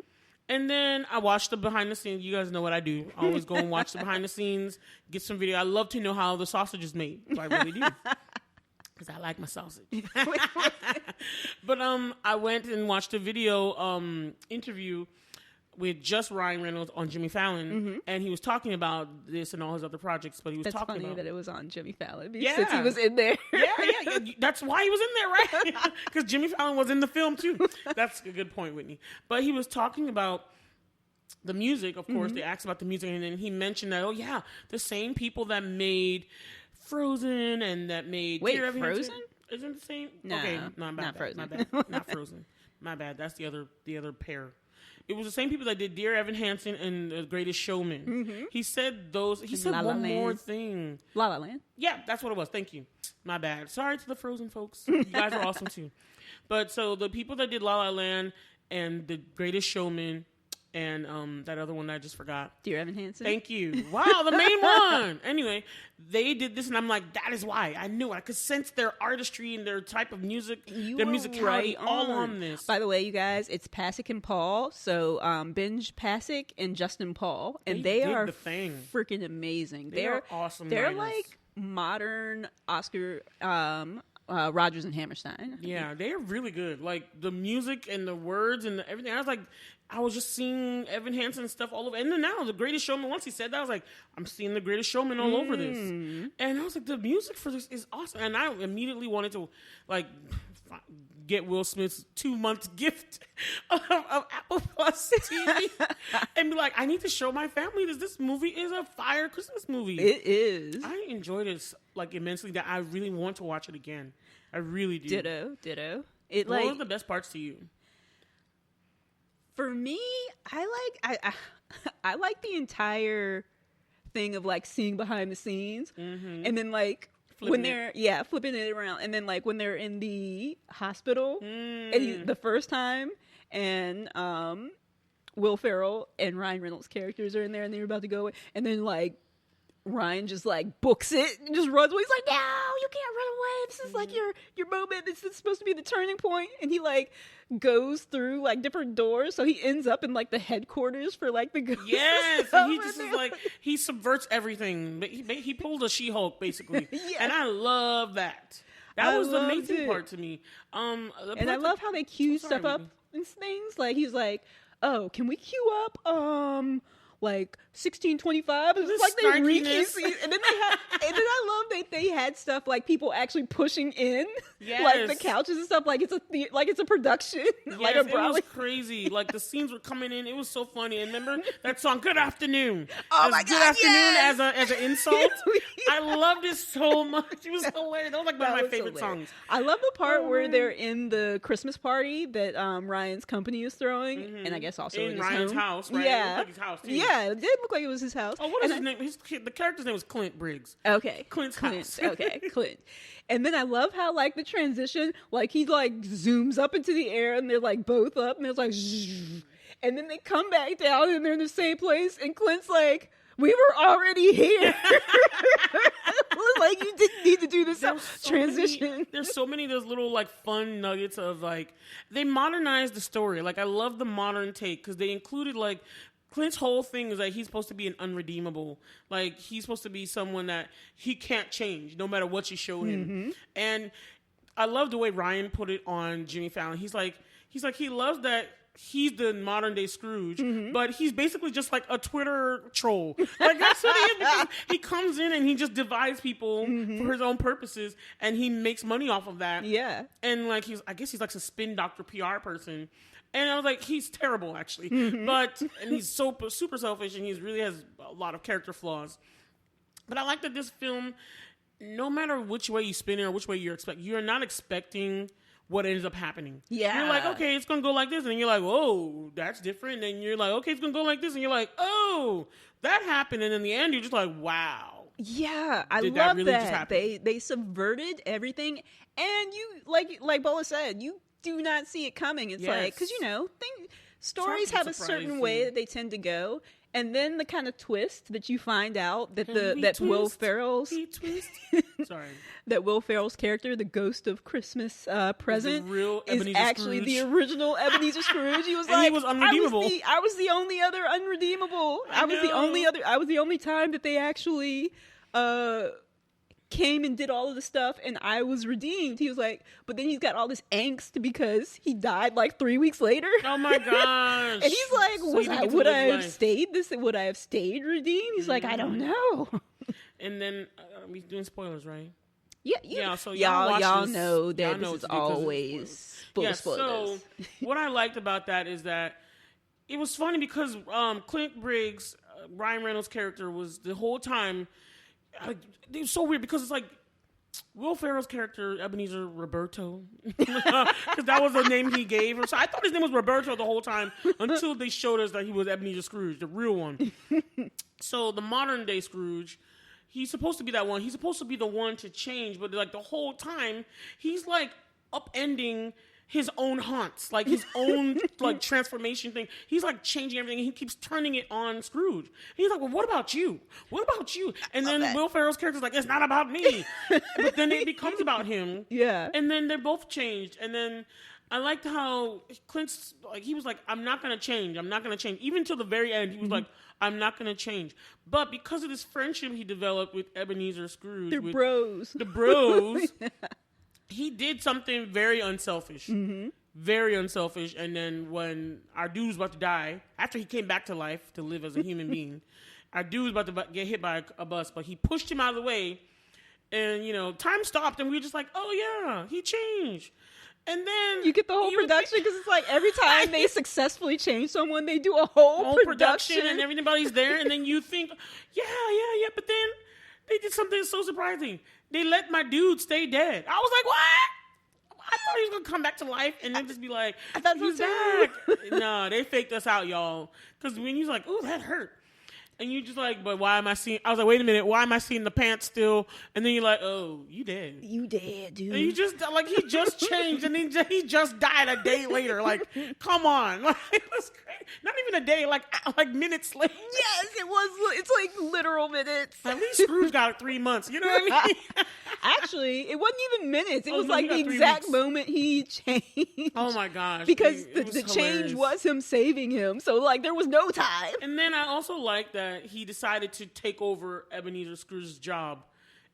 And then I watched the behind the scenes. You guys know what I do. I always go and watch the behind the scenes, get some video. I love to know how the sausage is made. So I really do. Because I like my sausage. But I went and watched a video interview with just Ryan Reynolds on Jimmy Fallon, and he was talking about this and all his other projects. But he was talking about... That's funny that it was on Jimmy Fallon since he was in there. yeah. That's why he was in there, right? Because Jimmy Fallon was in the film too. That's a good point, Whitney. But he was talking about the music. Of course, they asked about the music, and then he mentioned that the same people that made Frozen and that made Frozen isn't the same. No, okay, not Frozen. My bad. Not Frozen. My bad. That's the other pair. It was the same people that did Dear Evan Hansen and The Greatest Showman. Mm-hmm. He said those. He said one more thing. La La Land. Yeah, that's what it was. Thank you. My bad. Sorry to the Frozen folks. You guys are awesome too. But so the people that did La La Land and The Greatest Showman and that other one that I just forgot. Dear Evan Hansen. Thank you. Wow, the main one. Anyway, they did this, and I'm like, that is why. I knew it. I could sense their artistry and their type of music, their musicality all on this. By the way, you guys, it's Pasek and Paul. So Benj Pasek and Justin Paul, and they are freaking amazing. They're awesome. They're writers. Like modern Oscar. Rodgers and Hammerstein. Yeah, they're really good. Like the music and the words and everything. I was just seeing Evan Hansen stuff all over. And then now, The Greatest Showman, once he said that, I was like, I'm seeing The Greatest Showman all over this. And I was like, the music for this is awesome. And I immediately wanted to, get Will Smith's 2-month gift of Apple Plus TV and be like, I need to show my family this movie is a fire Christmas movie. It is. I enjoyed it immensely that I really want to watch it again. I really do. Ditto. What were the best parts to you? For me, I like the entire thing of seeing behind the scenes, and then flipping it around, and then when they're in the hospital and the first time, and Will Ferrell and Ryan Reynolds' characters are in there, and they're about to go away, and then Ryan just books it and just runs away. He's like, no, you can't run away. This is your moment. This is supposed to be the turning point. And he goes through different doors. So he ends up in the headquarters for the ghost. Yes. And he just is he subverts everything. He pulled a She-Hulk basically. Yes. And I love that. That was the amazing part to me. And I love how they cue stuff up and things. He's like, oh, can we cue up 1625. It's they and then I love that they had stuff people actually pushing in the couches and stuff it's a production. Yes, it was crazy. The scenes were coming in. It was so funny. And remember that song Good Afternoon? Oh my God, Good Afternoon yes! as an insult. I loved it so much. It was hilarious. That was one of my favorite songs. I love the part where they're in the Christmas party that Ryan's company is throwing, and I guess also in Ryan's house, right? Yeah. It looked like his house too. Yeah, it did look like it was his house. Oh, what is his name? The character's name was Clint Briggs. Okay. Clint's house. Okay, Clint. And then I love how the transition, he zooms up into the air and they're both up and it's zzz, and then they come back down and they're in the same place and Clint's we were already here. You didn't need to do this transition. There's so many of those little fun nuggets of they modernized the story. I love the modern take because they included Clint's whole thing is that he's supposed to be an unredeemable. He's supposed to be someone that he can't change no matter what you show him. And I love the way Ryan put it on Jimmy Fallon. He's like he loves that he's the modern day Scrooge, but he's basically just a Twitter troll. That's what he is, because he comes in and he just divides people for his own purposes, and he makes money off of that. Yeah. And I guess he's a spin doctor PR person. And I was he's terrible, actually. And he's so super selfish, and he really has a lot of character flaws. But I like that this film, no matter which way you spin it or which way you're not expecting what ends up happening. Yeah. You're okay, it's going to go like this. And you're whoa, that's different. And you're okay, it's going to go like this. And you're oh, that happened. And in the end, you're just wow. Yeah, I love that. They subverted everything. And you, like Bola said, you do not see it coming. It's because stories have a certain way that they tend to go, And then the kind of twist that you find out that Will Ferrell's that Will Ferrell's character, the ghost of Christmas present, is actually Scrooge. The original Ebenezer Scrooge. He was like, he was unredeemable. I was the only other unredeemable. I was the only time that they actually came and did all of the stuff, and I was redeemed. He was like, but then he's got all this angst because he died like 3 weeks later. Oh my gosh! And he's like, would I have stayed redeemed? He's like, I don't know. And then we doing spoilers, right? Yeah. So y'all know that this is always full of spoilers. So what I liked about that is that it was funny because Clint Briggs, Ryan Reynolds' character, was the whole time. It was so weird because it's like Will Ferrell's character, Ebenezer Roberto, because that was the name he gave him. So I thought his name was Roberto the whole time until they showed us that he was Ebenezer Scrooge, the real one. So the modern day Scrooge, he's supposed to be that one. He's supposed to be the one to change, but like the whole time he's like upending his own haunts, like his own like transformation thing. He's like changing everything. And he keeps turning it on Scrooge. And he's like, well, what about you? What about you? And then Will Ferrell's character's like, it's not about me. But then it becomes about him. Yeah. And then they're both changed. And then I liked how Clint's like, he was like, I'm not going to change. I'm not going to change. Even till the very end, he was like, I'm not going to change. But because of this friendship he developed with Ebenezer Scrooge. The bros. He did something very unselfish. Very unselfish. And then when our dude was about to die, after he came back to life to live as a human being, our dude was about to get hit by a bus, but he pushed him out of the way. And, time stopped, and we were just like, oh, yeah, he changed. And then you get the whole production because it's like every time they successfully change someone, they do a whole production and everybody's there. And then you think, yeah. But then they did something so surprising. They let my dude stay dead. I was like, what? I thought he was going to come back to life and then just be like, I thought he's back. No, they faked us out, y'all. Because when he's like, ooh, that hurt. And you just like, but why am I seeing... I was like, wait a minute, why am I seeing the pants still? And then you're like, oh, you dead. You dead, dude. And you just, like, he just changed and he just died a day later. Like, come on. Like, it was crazy. Not even a day, like minutes later. Yes, it was. It's like literal minutes. At least Scrooge got 3 months. You know what I mean? Actually, it wasn't even minutes. It was like the exact moment he changed. Oh, my gosh. Because the change was him saving him. So, like, there was no time. And then I also like that he decided to take over Ebenezer Scrooge's job.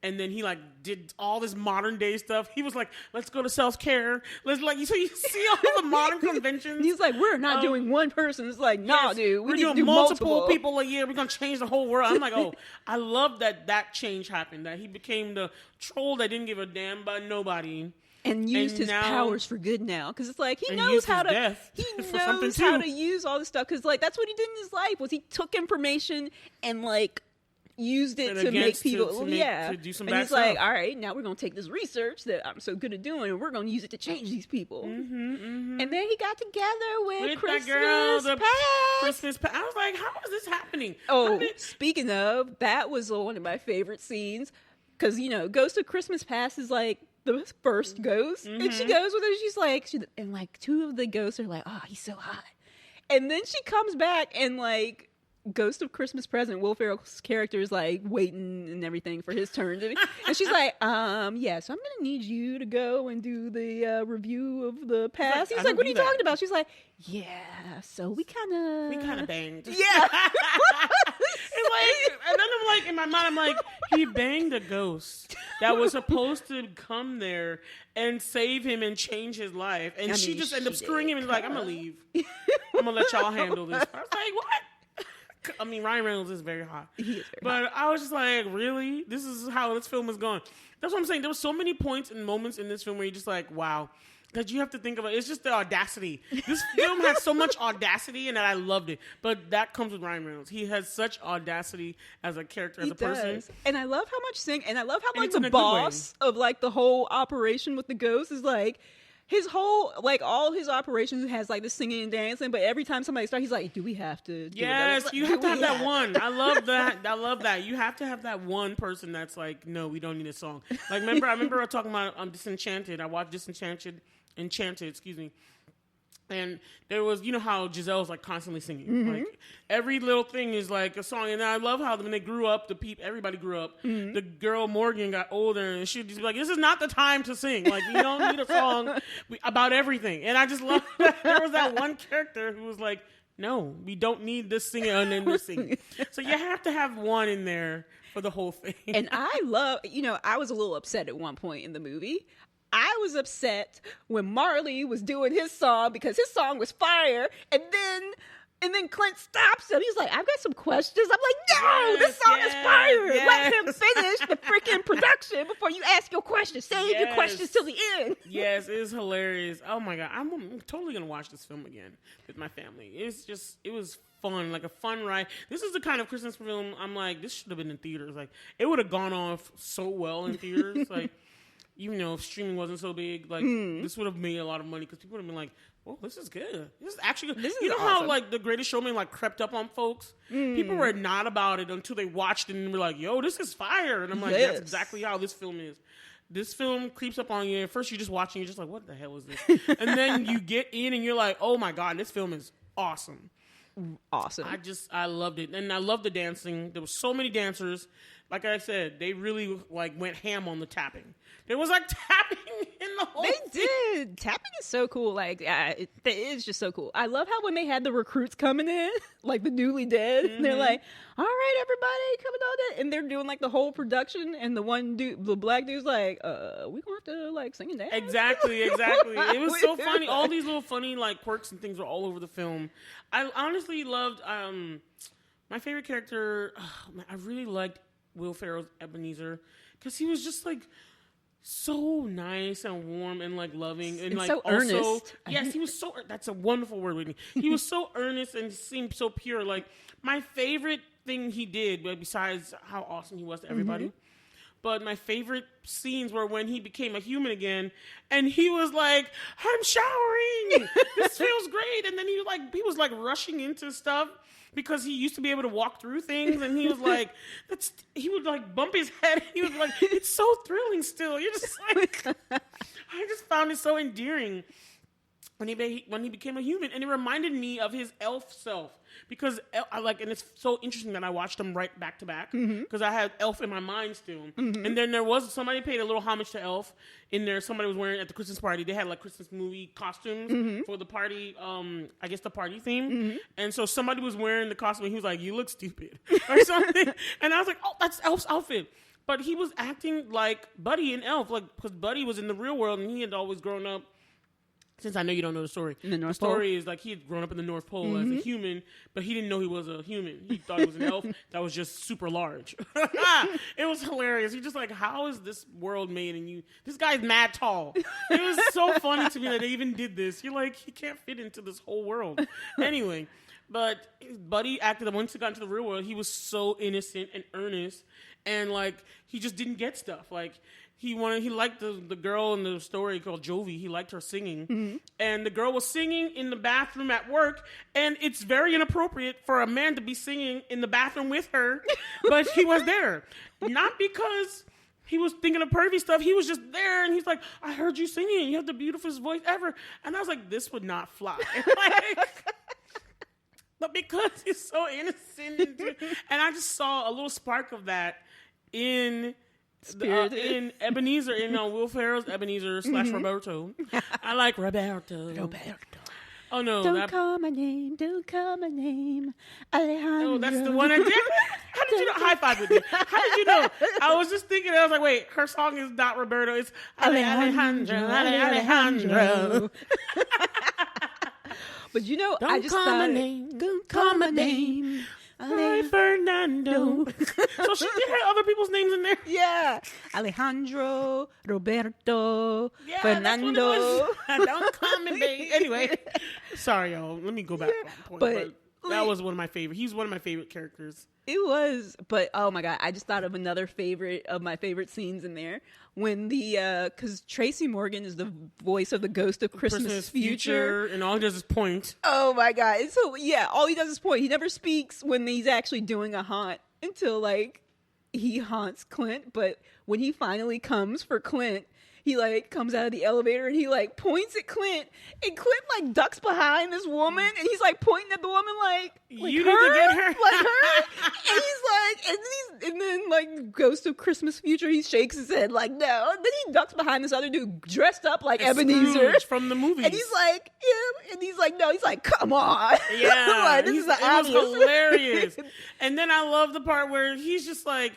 And then he like did all this modern day stuff. He was like, let's go to self-care. Let's like, so you see all the modern conventions. He's like, we're not doing one person. It's like, nah, dude, we're doing multiple people a year. We're going to change the whole world. I'm like, oh, I love that change happened. That he became the troll that didn't give a damn about nobody. And used his powers for good now, because it's like he knows how to use all this stuff. Because like that's what he did in his life was he took information and like used it to make people to do some bad stuff. And he's like, all right, now we're gonna take this research that I'm so good at doing, and we're gonna use it to change these people. And then he got together with Christmas Christmas Past. I was like, how is this happening? Oh, speaking of, that was one of my favorite scenes because Ghost of Christmas Past is like the first ghost, and she goes with her. She's like, and like two of the ghosts are like, oh, he's so hot. And then she comes back and like Ghost of Christmas Present, Will Ferrell's character is like waiting and everything for his turn to be, and she's like, yeah, so I'm gonna need you to go and do the review of the past. He's like, what are you talking about? She's like, yeah, so we kind of banged. Yeah. It's like, and then I'm like, in my mind, I'm like, he banged a ghost that was supposed to come there and save him and change his life, and she just ended up screwing him and like, I'm gonna leave. I'm gonna let y'all handle this. I was like, what? I mean, Ryan Reynolds is very hot. He is very hot. I was just like, really? This is how this film is going. That's what I'm saying. There were so many points and moments in this film where you're just like, wow. That you have to think about. It's just the audacity. This film has so much audacity, and I loved it. But that comes with Ryan Reynolds. He has such audacity as a character, as a person. And I love how much and I love how like the boss of like the whole operation with the ghost is like his whole like all his operations has like the singing and dancing. But every time somebody starts, he's like, "Do we have to?" Yes, you have to have that one. I love that. I love that. You have to have that one person that's like, "No, we don't need a song." Like I remember talking about Disenchanted. I watched Enchanted, excuse me. And there was, you know how Giselle's like constantly singing. Like every little thing is like a song. And I love how when they grew up, everybody grew up. The girl Morgan got older and she'd just be like, this is not the time to sing. Like, you don't need a song about everything. And I just love that there was that one character who was like, no, we don't need this singing and then this singing. So you have to have one in there for the whole thing. And I love, I was a little upset at one point in the movie. I was upset when Marley was doing his song because his song was fire, and then Clint stops him. He's like, I've got some questions. I'm like, no, this song is fire. Let him finish the freaking production before you ask your questions. Save your questions till the end. Yes, it is hilarious. Oh my God. I'm totally going to watch this film again with my family. It was fun, like a fun ride. This is the kind of Christmas film I'm like, this should have been in theaters. Like, it would have gone off so well in theaters. Like, even though if streaming wasn't so big, like this would have made a lot of money because people would have been like, "Oh, this is good. This is actually good." You know awesome. How like The Greatest Showman like crept up on folks? People were not about it until they watched it and were like, "Yo, this is fire!" And I'm like, "That's exactly how this film is." This film creeps up on you. At first, you're just watching, you're just like, "What the hell is this?" And then you get in and you're like, "Oh my God, this film is awesome." Awesome. I loved it, and I loved the dancing. There were so many dancers. Like I said, they really like went ham on the tapping. There was like tapping in the whole thing. They did. Tapping is so cool. Like, it is just so cool. I love how when they had the recruits coming in, like the newly dead, they're like, all right, everybody coming on in. And they're doing like the whole production. And the one dude, the black dude's like, we going to have to like sing and dance. Exactly. It was so funny. All these little funny like quirks and things were all over the film. I honestly loved, my favorite character, I really liked Will Ferrell's Ebenezer because he was just like so nice and warm and like loving and like so also earnest. Yes, he was so. That's a wonderful word, Whitney. He was so earnest and seemed so pure. Like my favorite thing he did, besides how awesome he was to everybody. But my favorite scenes were when he became a human again, and he was like, "I'm showering. This feels great." And then he was like rushing into stuff because he used to be able to walk through things, and he was like, he would like bump his head. He was like, "It's so thrilling still." You're just like, I just found it so endearing when he became a human, and it reminded me of his elf self. Because and it's so interesting that I watched them right back to back because I had Elf in my mind still. And then there was somebody paid a little homage to Elf in there. Somebody was wearing at the Christmas party. They had like Christmas movie costumes for the party. I guess the party theme. And so somebody was wearing the costume. And he was like, "You look stupid," or something. And I was like, "Oh, that's Elf's outfit." But he was acting like Buddy in Elf, like because Buddy was in the real world and he had always grown up. Since I know you don't know the story. The story is like he had grown up in the North Pole as a human, but he didn't know he was a human. He thought he was an elf that was just super large. It was hilarious. He's just like, how is this world made? And this guy's mad tall. It was so funny to me that they even did this. You're like, he can't fit into this whole world. Anyway, but Buddy acted, once he got into the real world, he was so innocent and earnest. And like, he just didn't get stuff. Like, he liked the girl in the story called Jovi. He liked her singing. And the girl was singing in the bathroom at work. And it's very inappropriate for a man to be singing in the bathroom with her. But he was there. Not because he was thinking of pervy stuff. He was just there. And he's like, "I heard you singing. You have the beautifulest voice ever." And I was like, this would not fly. But because he's so innocent. And I just saw a little spark of that in Ebenezer, in Will Ferrell's Ebenezer / Roberto. I like Roberto. Oh no! Don't call my name. Alejandro. Oh, that's the one I did. How did you know? High five with me. How did you know? I was just thinking. I was like, wait, her song is not Roberto. It's Alejandro. But don't I just call thought, my name. Don't call my name. Hi, Fernando. So she did have other people's names in there. Yeah, Alejandro, Roberto, Fernando. Don't call me, babe. Anyway, sorry, y'all. Let me go back on point. But that was one of my favorite. He's one of my favorite characters. It was, but oh my God, I just thought of another my favorite scenes in there when because Tracy Morgan is the voice of the ghost of Christmas Future. And all he does is point. Oh my God. So yeah, all he does is point. He never speaks when he's actually doing a haunt until like he haunts Clint. But when he finally comes for Clint, he like comes out of the elevator and he like points at Clint, and Clint like ducks behind this woman, and he's like pointing at the woman like you need to get her, like her, and he's like, and then like Ghost of Christmas Future, he shakes his head like no, and then he ducks behind this other dude dressed up like Ebenezer Scrooge from the movie, and he's like, yeah, and he's like, no, he's like, come on, yeah, like, this is obvious. It was hilarious. And then I love the part where he's just like,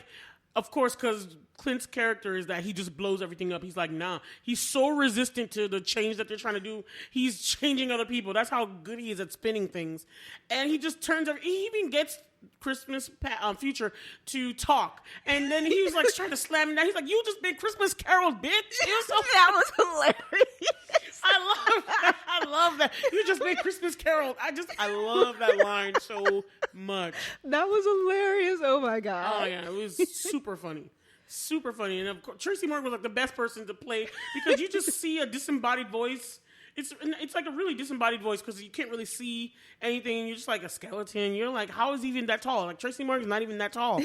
of course, because Clint's character is that he just blows everything up. He's like, nah. He's so resistant to the change that they're trying to do. He's changing other people. That's how good he is at spinning things. And he just turns over. He even gets Christmas Future to talk. And then he was like trying to slam him down. He's like, you just been Christmas Carol, bitch. That was hilarious. I love that. You just made Christmas Carol. I love that line so much. That was hilarious. Oh my god. Oh yeah, it was super funny. Super funny. And of course, Tracy Morgan was like the best person to play because you just see a disembodied voice. It's like a really disembodied voice because you can't really see anything. You're just like a skeleton. You're like, how is he even that tall? Like Tracy Morgan's not even that tall.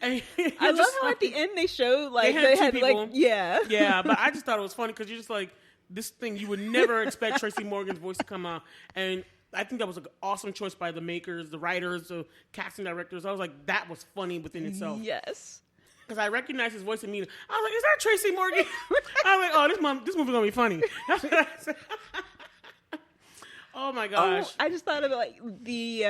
And I love how at the end they showed like they had people. like yeah. But I just thought it was funny because you're just like this thing you would never expect Tracy Morgan's voice to come out. And I think that was an awesome choice by the makers, the writers, the casting directors. I was like, that was funny within itself. Yes. Because I recognized his voice immediately. I was like, is that Tracy Morgan? I was like, oh, this movie's going to be funny. That's what I said. Oh, my gosh. I just thought of like the,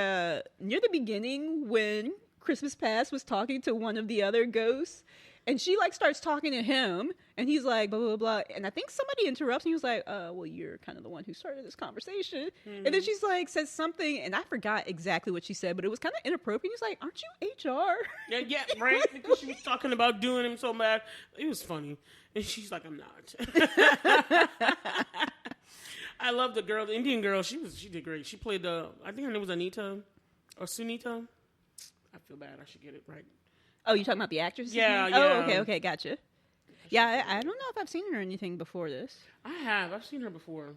near the beginning when Christmas Past was talking to one of the other ghosts. And she like starts talking to him, and he's like, blah, blah, blah. And I think somebody interrupts, and he was like, well, you're kind of the one who started this conversation. And then she's like, says something, and I forgot exactly what she said, but it was kind of inappropriate. He's like, aren't you HR? Yeah, right? Because she was talking about doing him so bad. It was funny. And she's like, I'm not. I love the girl, the Indian girl. She did great. She played I think her name was Anita or Sunita. I feel bad. I should get it right. Oh, you talking about the actress? Yeah, yeah. Oh, okay, gotcha. Yeah, I don't know if I've seen her in anything before this. I have. I've seen her before.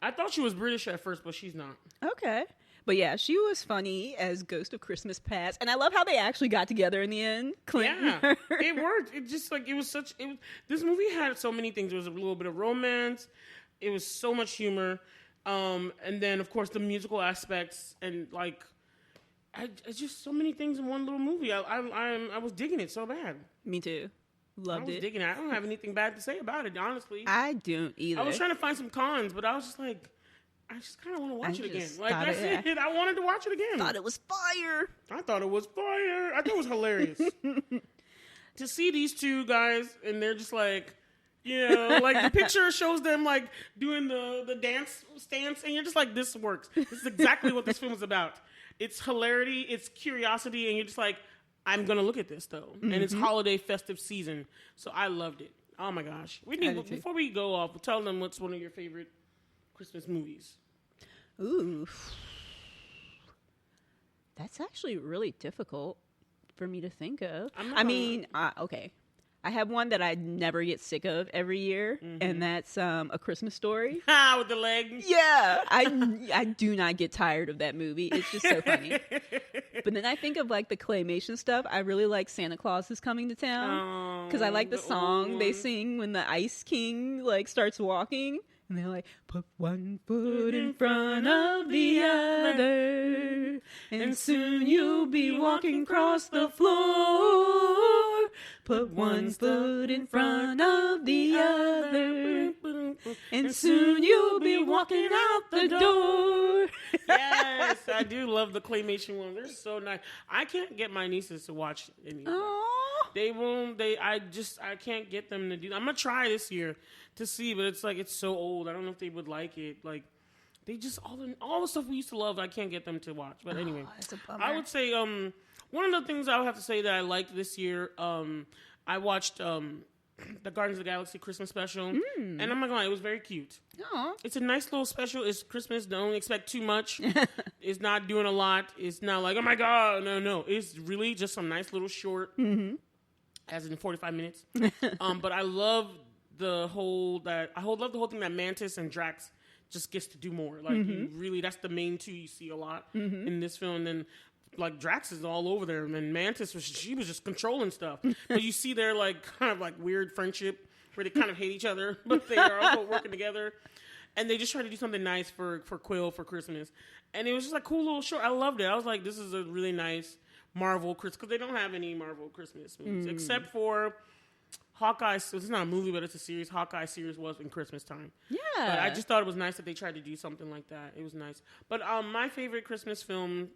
I thought she was British at first, but she's not. Okay. But yeah, she was funny as Ghost of Christmas Past. And I love how they actually got together in the end. Yeah, it worked. It just like, this movie had so many things. There was a little bit of romance. It was so much humor. And then, of course, the musical aspects and like, it's just so many things in one little movie. I was digging it so bad. Me too. Loved it. I was digging it. I don't have anything bad to say about it, honestly. I don't either. I was trying to find some cons, but I was just like, I just kind of want to watch it again. Like, that's it. I wanted to watch it again. Thought it was fire. I thought it was fire. I thought it was hilarious. To see these two guys, and they're just like, you know, like the picture shows them like doing the dance stance, and you're just like, this works. This is exactly what this film is about. It's hilarity, it's curiosity, and you're just like, I'm going to look at this, though. Mm-hmm. And it's holiday festive season, so I loved it. Oh, my gosh. Before we go off, tell them what's one of your favorite Christmas movies. Ooh. That's actually really difficult for me to think of. Okay. I have one that I never get sick of every year, and that's A Christmas Story. With the leg. Yeah, I do not get tired of that movie. It's just so funny. But then I think of like the claymation stuff. I really like Santa Claus is Coming to Town because I like the song they sing when the Ice King like starts walking. And they're like, put one foot in front of the other, and soon you'll be walking across the floor. Put one foot in front of the other, and soon you'll be walking out the door. Yes, I do love the claymation ones. They're so nice. I can't get my nieces to watch any of them. They won't. I can't get them to do that. I'm going to try this year to see, but it's like, it's so old. I don't know if they would like it. Like, they just, all the stuff we used to love, I can't get them to watch. But anyway, that's a bummer. I would say, one of the things I would have to say that I liked this year, I watched, the Guardians of the Galaxy Christmas special, and I'm not gonna lie, it was very cute. Aww. It's a nice little special. It's Christmas. Don't expect too much. It's not doing a lot. It's not like, oh my God, no. It's really just some nice little short, as in 45 minutes. But I love the whole thing that Mantis and Drax just gets to do more. Like, you really, that's the main two you see a lot in this film. And then, like, Drax is all over there, and then Mantis she was just controlling stuff. But you see their like kind of like weird friendship where they kind of hate each other, but they are also working together. And they just try to do something nice for Quill for Christmas. And it was just a cool little short. I loved it. I was like, this is a really nice Marvel Christmas, because they don't have any Marvel Christmas movies except for Hawkeye. So it's not a movie, but it's a series. Hawkeye series was in Christmas time. Yeah. But I just thought it was nice that they tried to do something like that. It was nice. But my favorite Christmas film,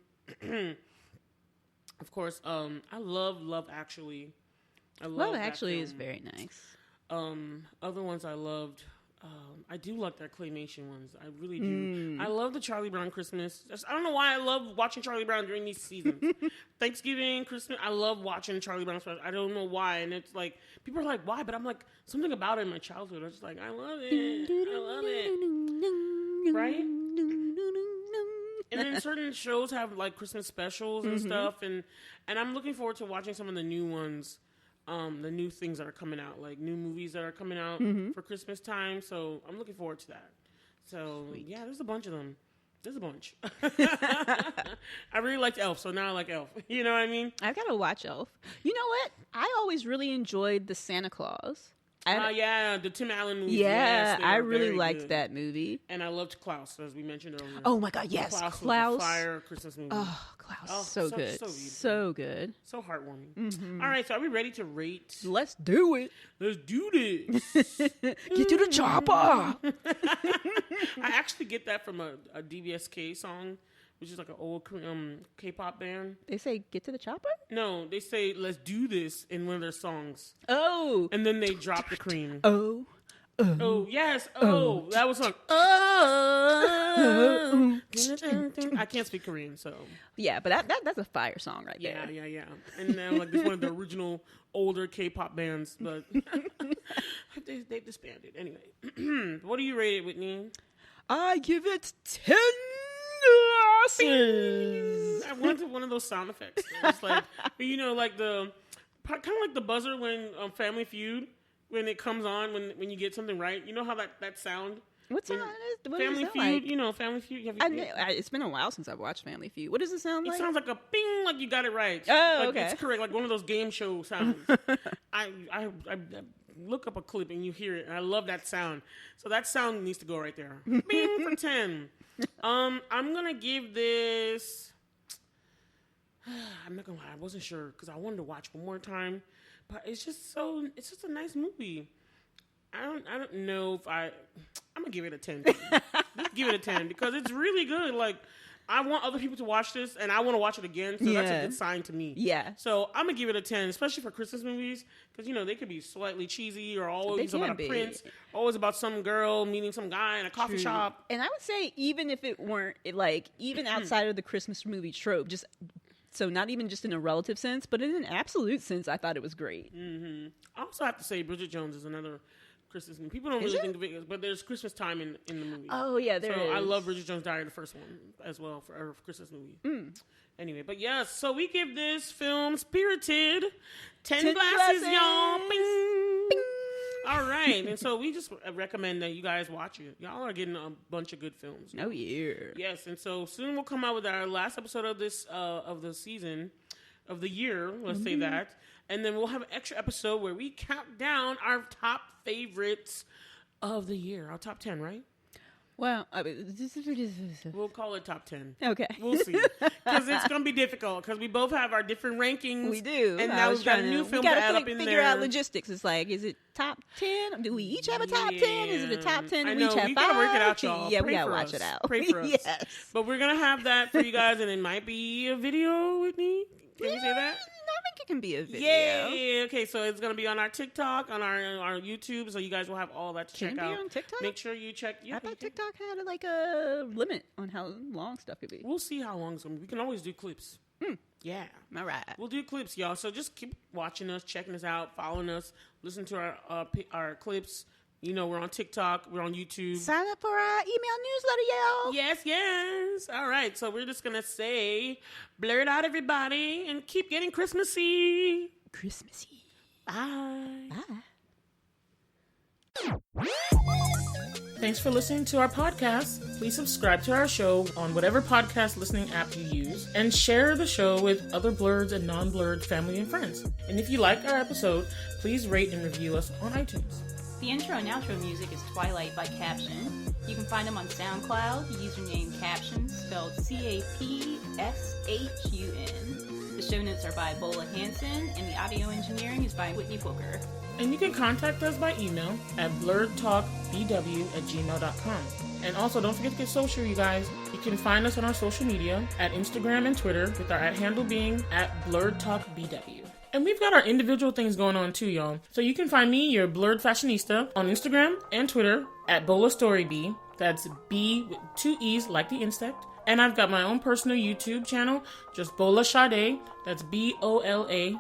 of course, I love Love Actually. Love Actually is very nice. Other ones I loved. I do like their claymation ones. I really do. I love the Charlie Brown Christmas. I don't know why I love watching Charlie Brown during these seasons. Thanksgiving, Christmas, I love watching Charlie Brown. I don't know why. And it's like, people are like, why? But I'm like, something about it in my childhood. I was just like, I love it. I love it. Right? And then certain shows have like Christmas specials and stuff. And I'm looking forward to watching some of the new ones. The new things that are coming out, like new movies that are coming out for Christmas time. So I'm looking forward to that. So yeah, there's a bunch of them. There's a bunch. I really liked Elf, so now I like Elf. You know what I mean? I've got to watch Elf. You know what? I always really enjoyed the Santa Claus. Yeah, the Tim Allen movie. Yeah, yes, I really liked that movie. And I loved Klaus, as we mentioned earlier. Oh my God, yes, Klaus. Was a fire Christmas movie. Oh, Klaus, so good. So good. So heartwarming. All right, so are we ready to rate? Let's do it. Let's do this. Get to the chopper. I actually get that from a DBSK song, which is like an old K-pop band. They say, get to the chopper? No, they say, let's do this in one of their songs. Oh. And then they drop the cream. Oh. Oh, yes. Oh. That was like, oh. I can't speak Korean, so. Yeah, but that's a fire song right there. Yeah. And now, like, it's one of the original older K-pop bands, but they've disbanded. Anyway, what do you rate it, Whitney? I give it 10. I wanted one of those sound effects. It's like, you know, like kind of like the buzzer when Family Feud, when it comes on, when you get something right. You know how that sound? What sound is Family Feud? Like? You know, Family Feud. It's been a while since I've watched Family Feud. What does it sound like? It sounds like a bing, like you got it right. Oh, like, okay. It's correct, like one of those game show sounds. I look up a clip and you hear it, and I love that sound. So that sound needs to go right there. Bing for 10. I'm gonna give this. I'm not gonna lie, I wasn't sure because I wanted to watch one more time, but it's just a nice movie. I don't know if I'm gonna give it a 10. Just give it a 10 because it's really good. Like, I want other people to watch this, and I want to watch it again, so that's a good sign to me. Yeah. So I'm going to give it a 10, especially for Christmas movies, because, you know, they could be slightly cheesy or always about a prince, always about some girl meeting some guy in a coffee shop. And I would say even if it weren't, like, even outside of the Christmas movie trope, just so not even just in a relative sense, but in an absolute sense, I thought it was great. Mm-hmm. I also have to say Bridget Jones is another Christmas movie. People don't really think of it, but there's Christmas time in the movie. Oh, yeah, there is. I love Bridget Jones' Diary, the first one, as well, for our Christmas movie. Anyway, but yeah, so we give this film Spirited 10 glasses, y'all. Bing. Bing. All right, and so we just recommend that you guys watch it. Y'all are getting a bunch of good films. Oh, yeah. Yes, and so soon we'll come out with our last episode of this, of the season, of the year, let's say that. And then we'll have an extra episode where we count down our top favorites of the year. Our top 10, right? Well, we'll call it top 10. Okay. We'll see. Because it's going to be difficult because we both have our different rankings. We do. And now we've got a new film to add up in there. Figure out logistics. It's like, is it top 10? Do we each have a top 10? Is it a top 10? Do we each have 5? We got to work it out, y'all. Yeah, we got to watch it out. Pray for us. Yes. But we're going to have that for you guys, and it might be a video, Whitney. Can you say that? I think it can be a video. Yeah. Okay, so it's going to be on our TikTok, on our YouTube, so you guys will have all that to check out. Can it be on TikTok? Make sure you check. Yeah, I thought TikTok had like a limit on how long stuff could be. We'll see how long it's going to be. We can always do clips. Yeah. All right. We'll do clips, y'all. So just keep watching us, checking us out, following us, listen to our clips. You know, we're on TikTok. We're on YouTube. Sign up for our email newsletter, y'all. Yes. All right. So we're just going to say, blerd out, everybody, and keep getting Christmassy. Bye. Bye. Thanks for listening to our podcast. Please subscribe to our show on whatever podcast listening app you use and share the show with other blerds and non-blerd family and friends. And if you like our episode, please rate and review us on iTunes. The intro and outro music is Twilight by Caption. You can find them on SoundCloud, the username Caption, spelled Capshun. The show notes are by Bola, Hanson, and the audio engineering is by Whitney Booker. And you can contact us by email at blerdtalkbw@gmail.com. And also, don't forget to get social, you guys. You can find us on our social media at Instagram and Twitter, with our @handle being @blerdtalkbw. And we've got our individual things going on too, y'all. So you can find me, your Blerd Fashionista, on Instagram and Twitter at BolaStoryB. That's B with 2 E's like the insect. And I've got my own personal YouTube channel, just Bola Sade. That's BOLASHADE.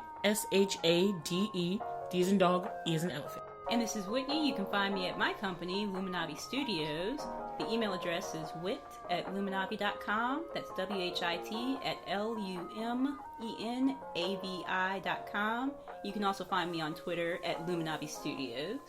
D as in dog, E as in elephant. And this is Whitney. You can find me at my company, Luminavi Studios. The email address is wit@luminavi.com. That's WHIT@LUMENAVI.com. You can also find me on Twitter at Luminavi Studios.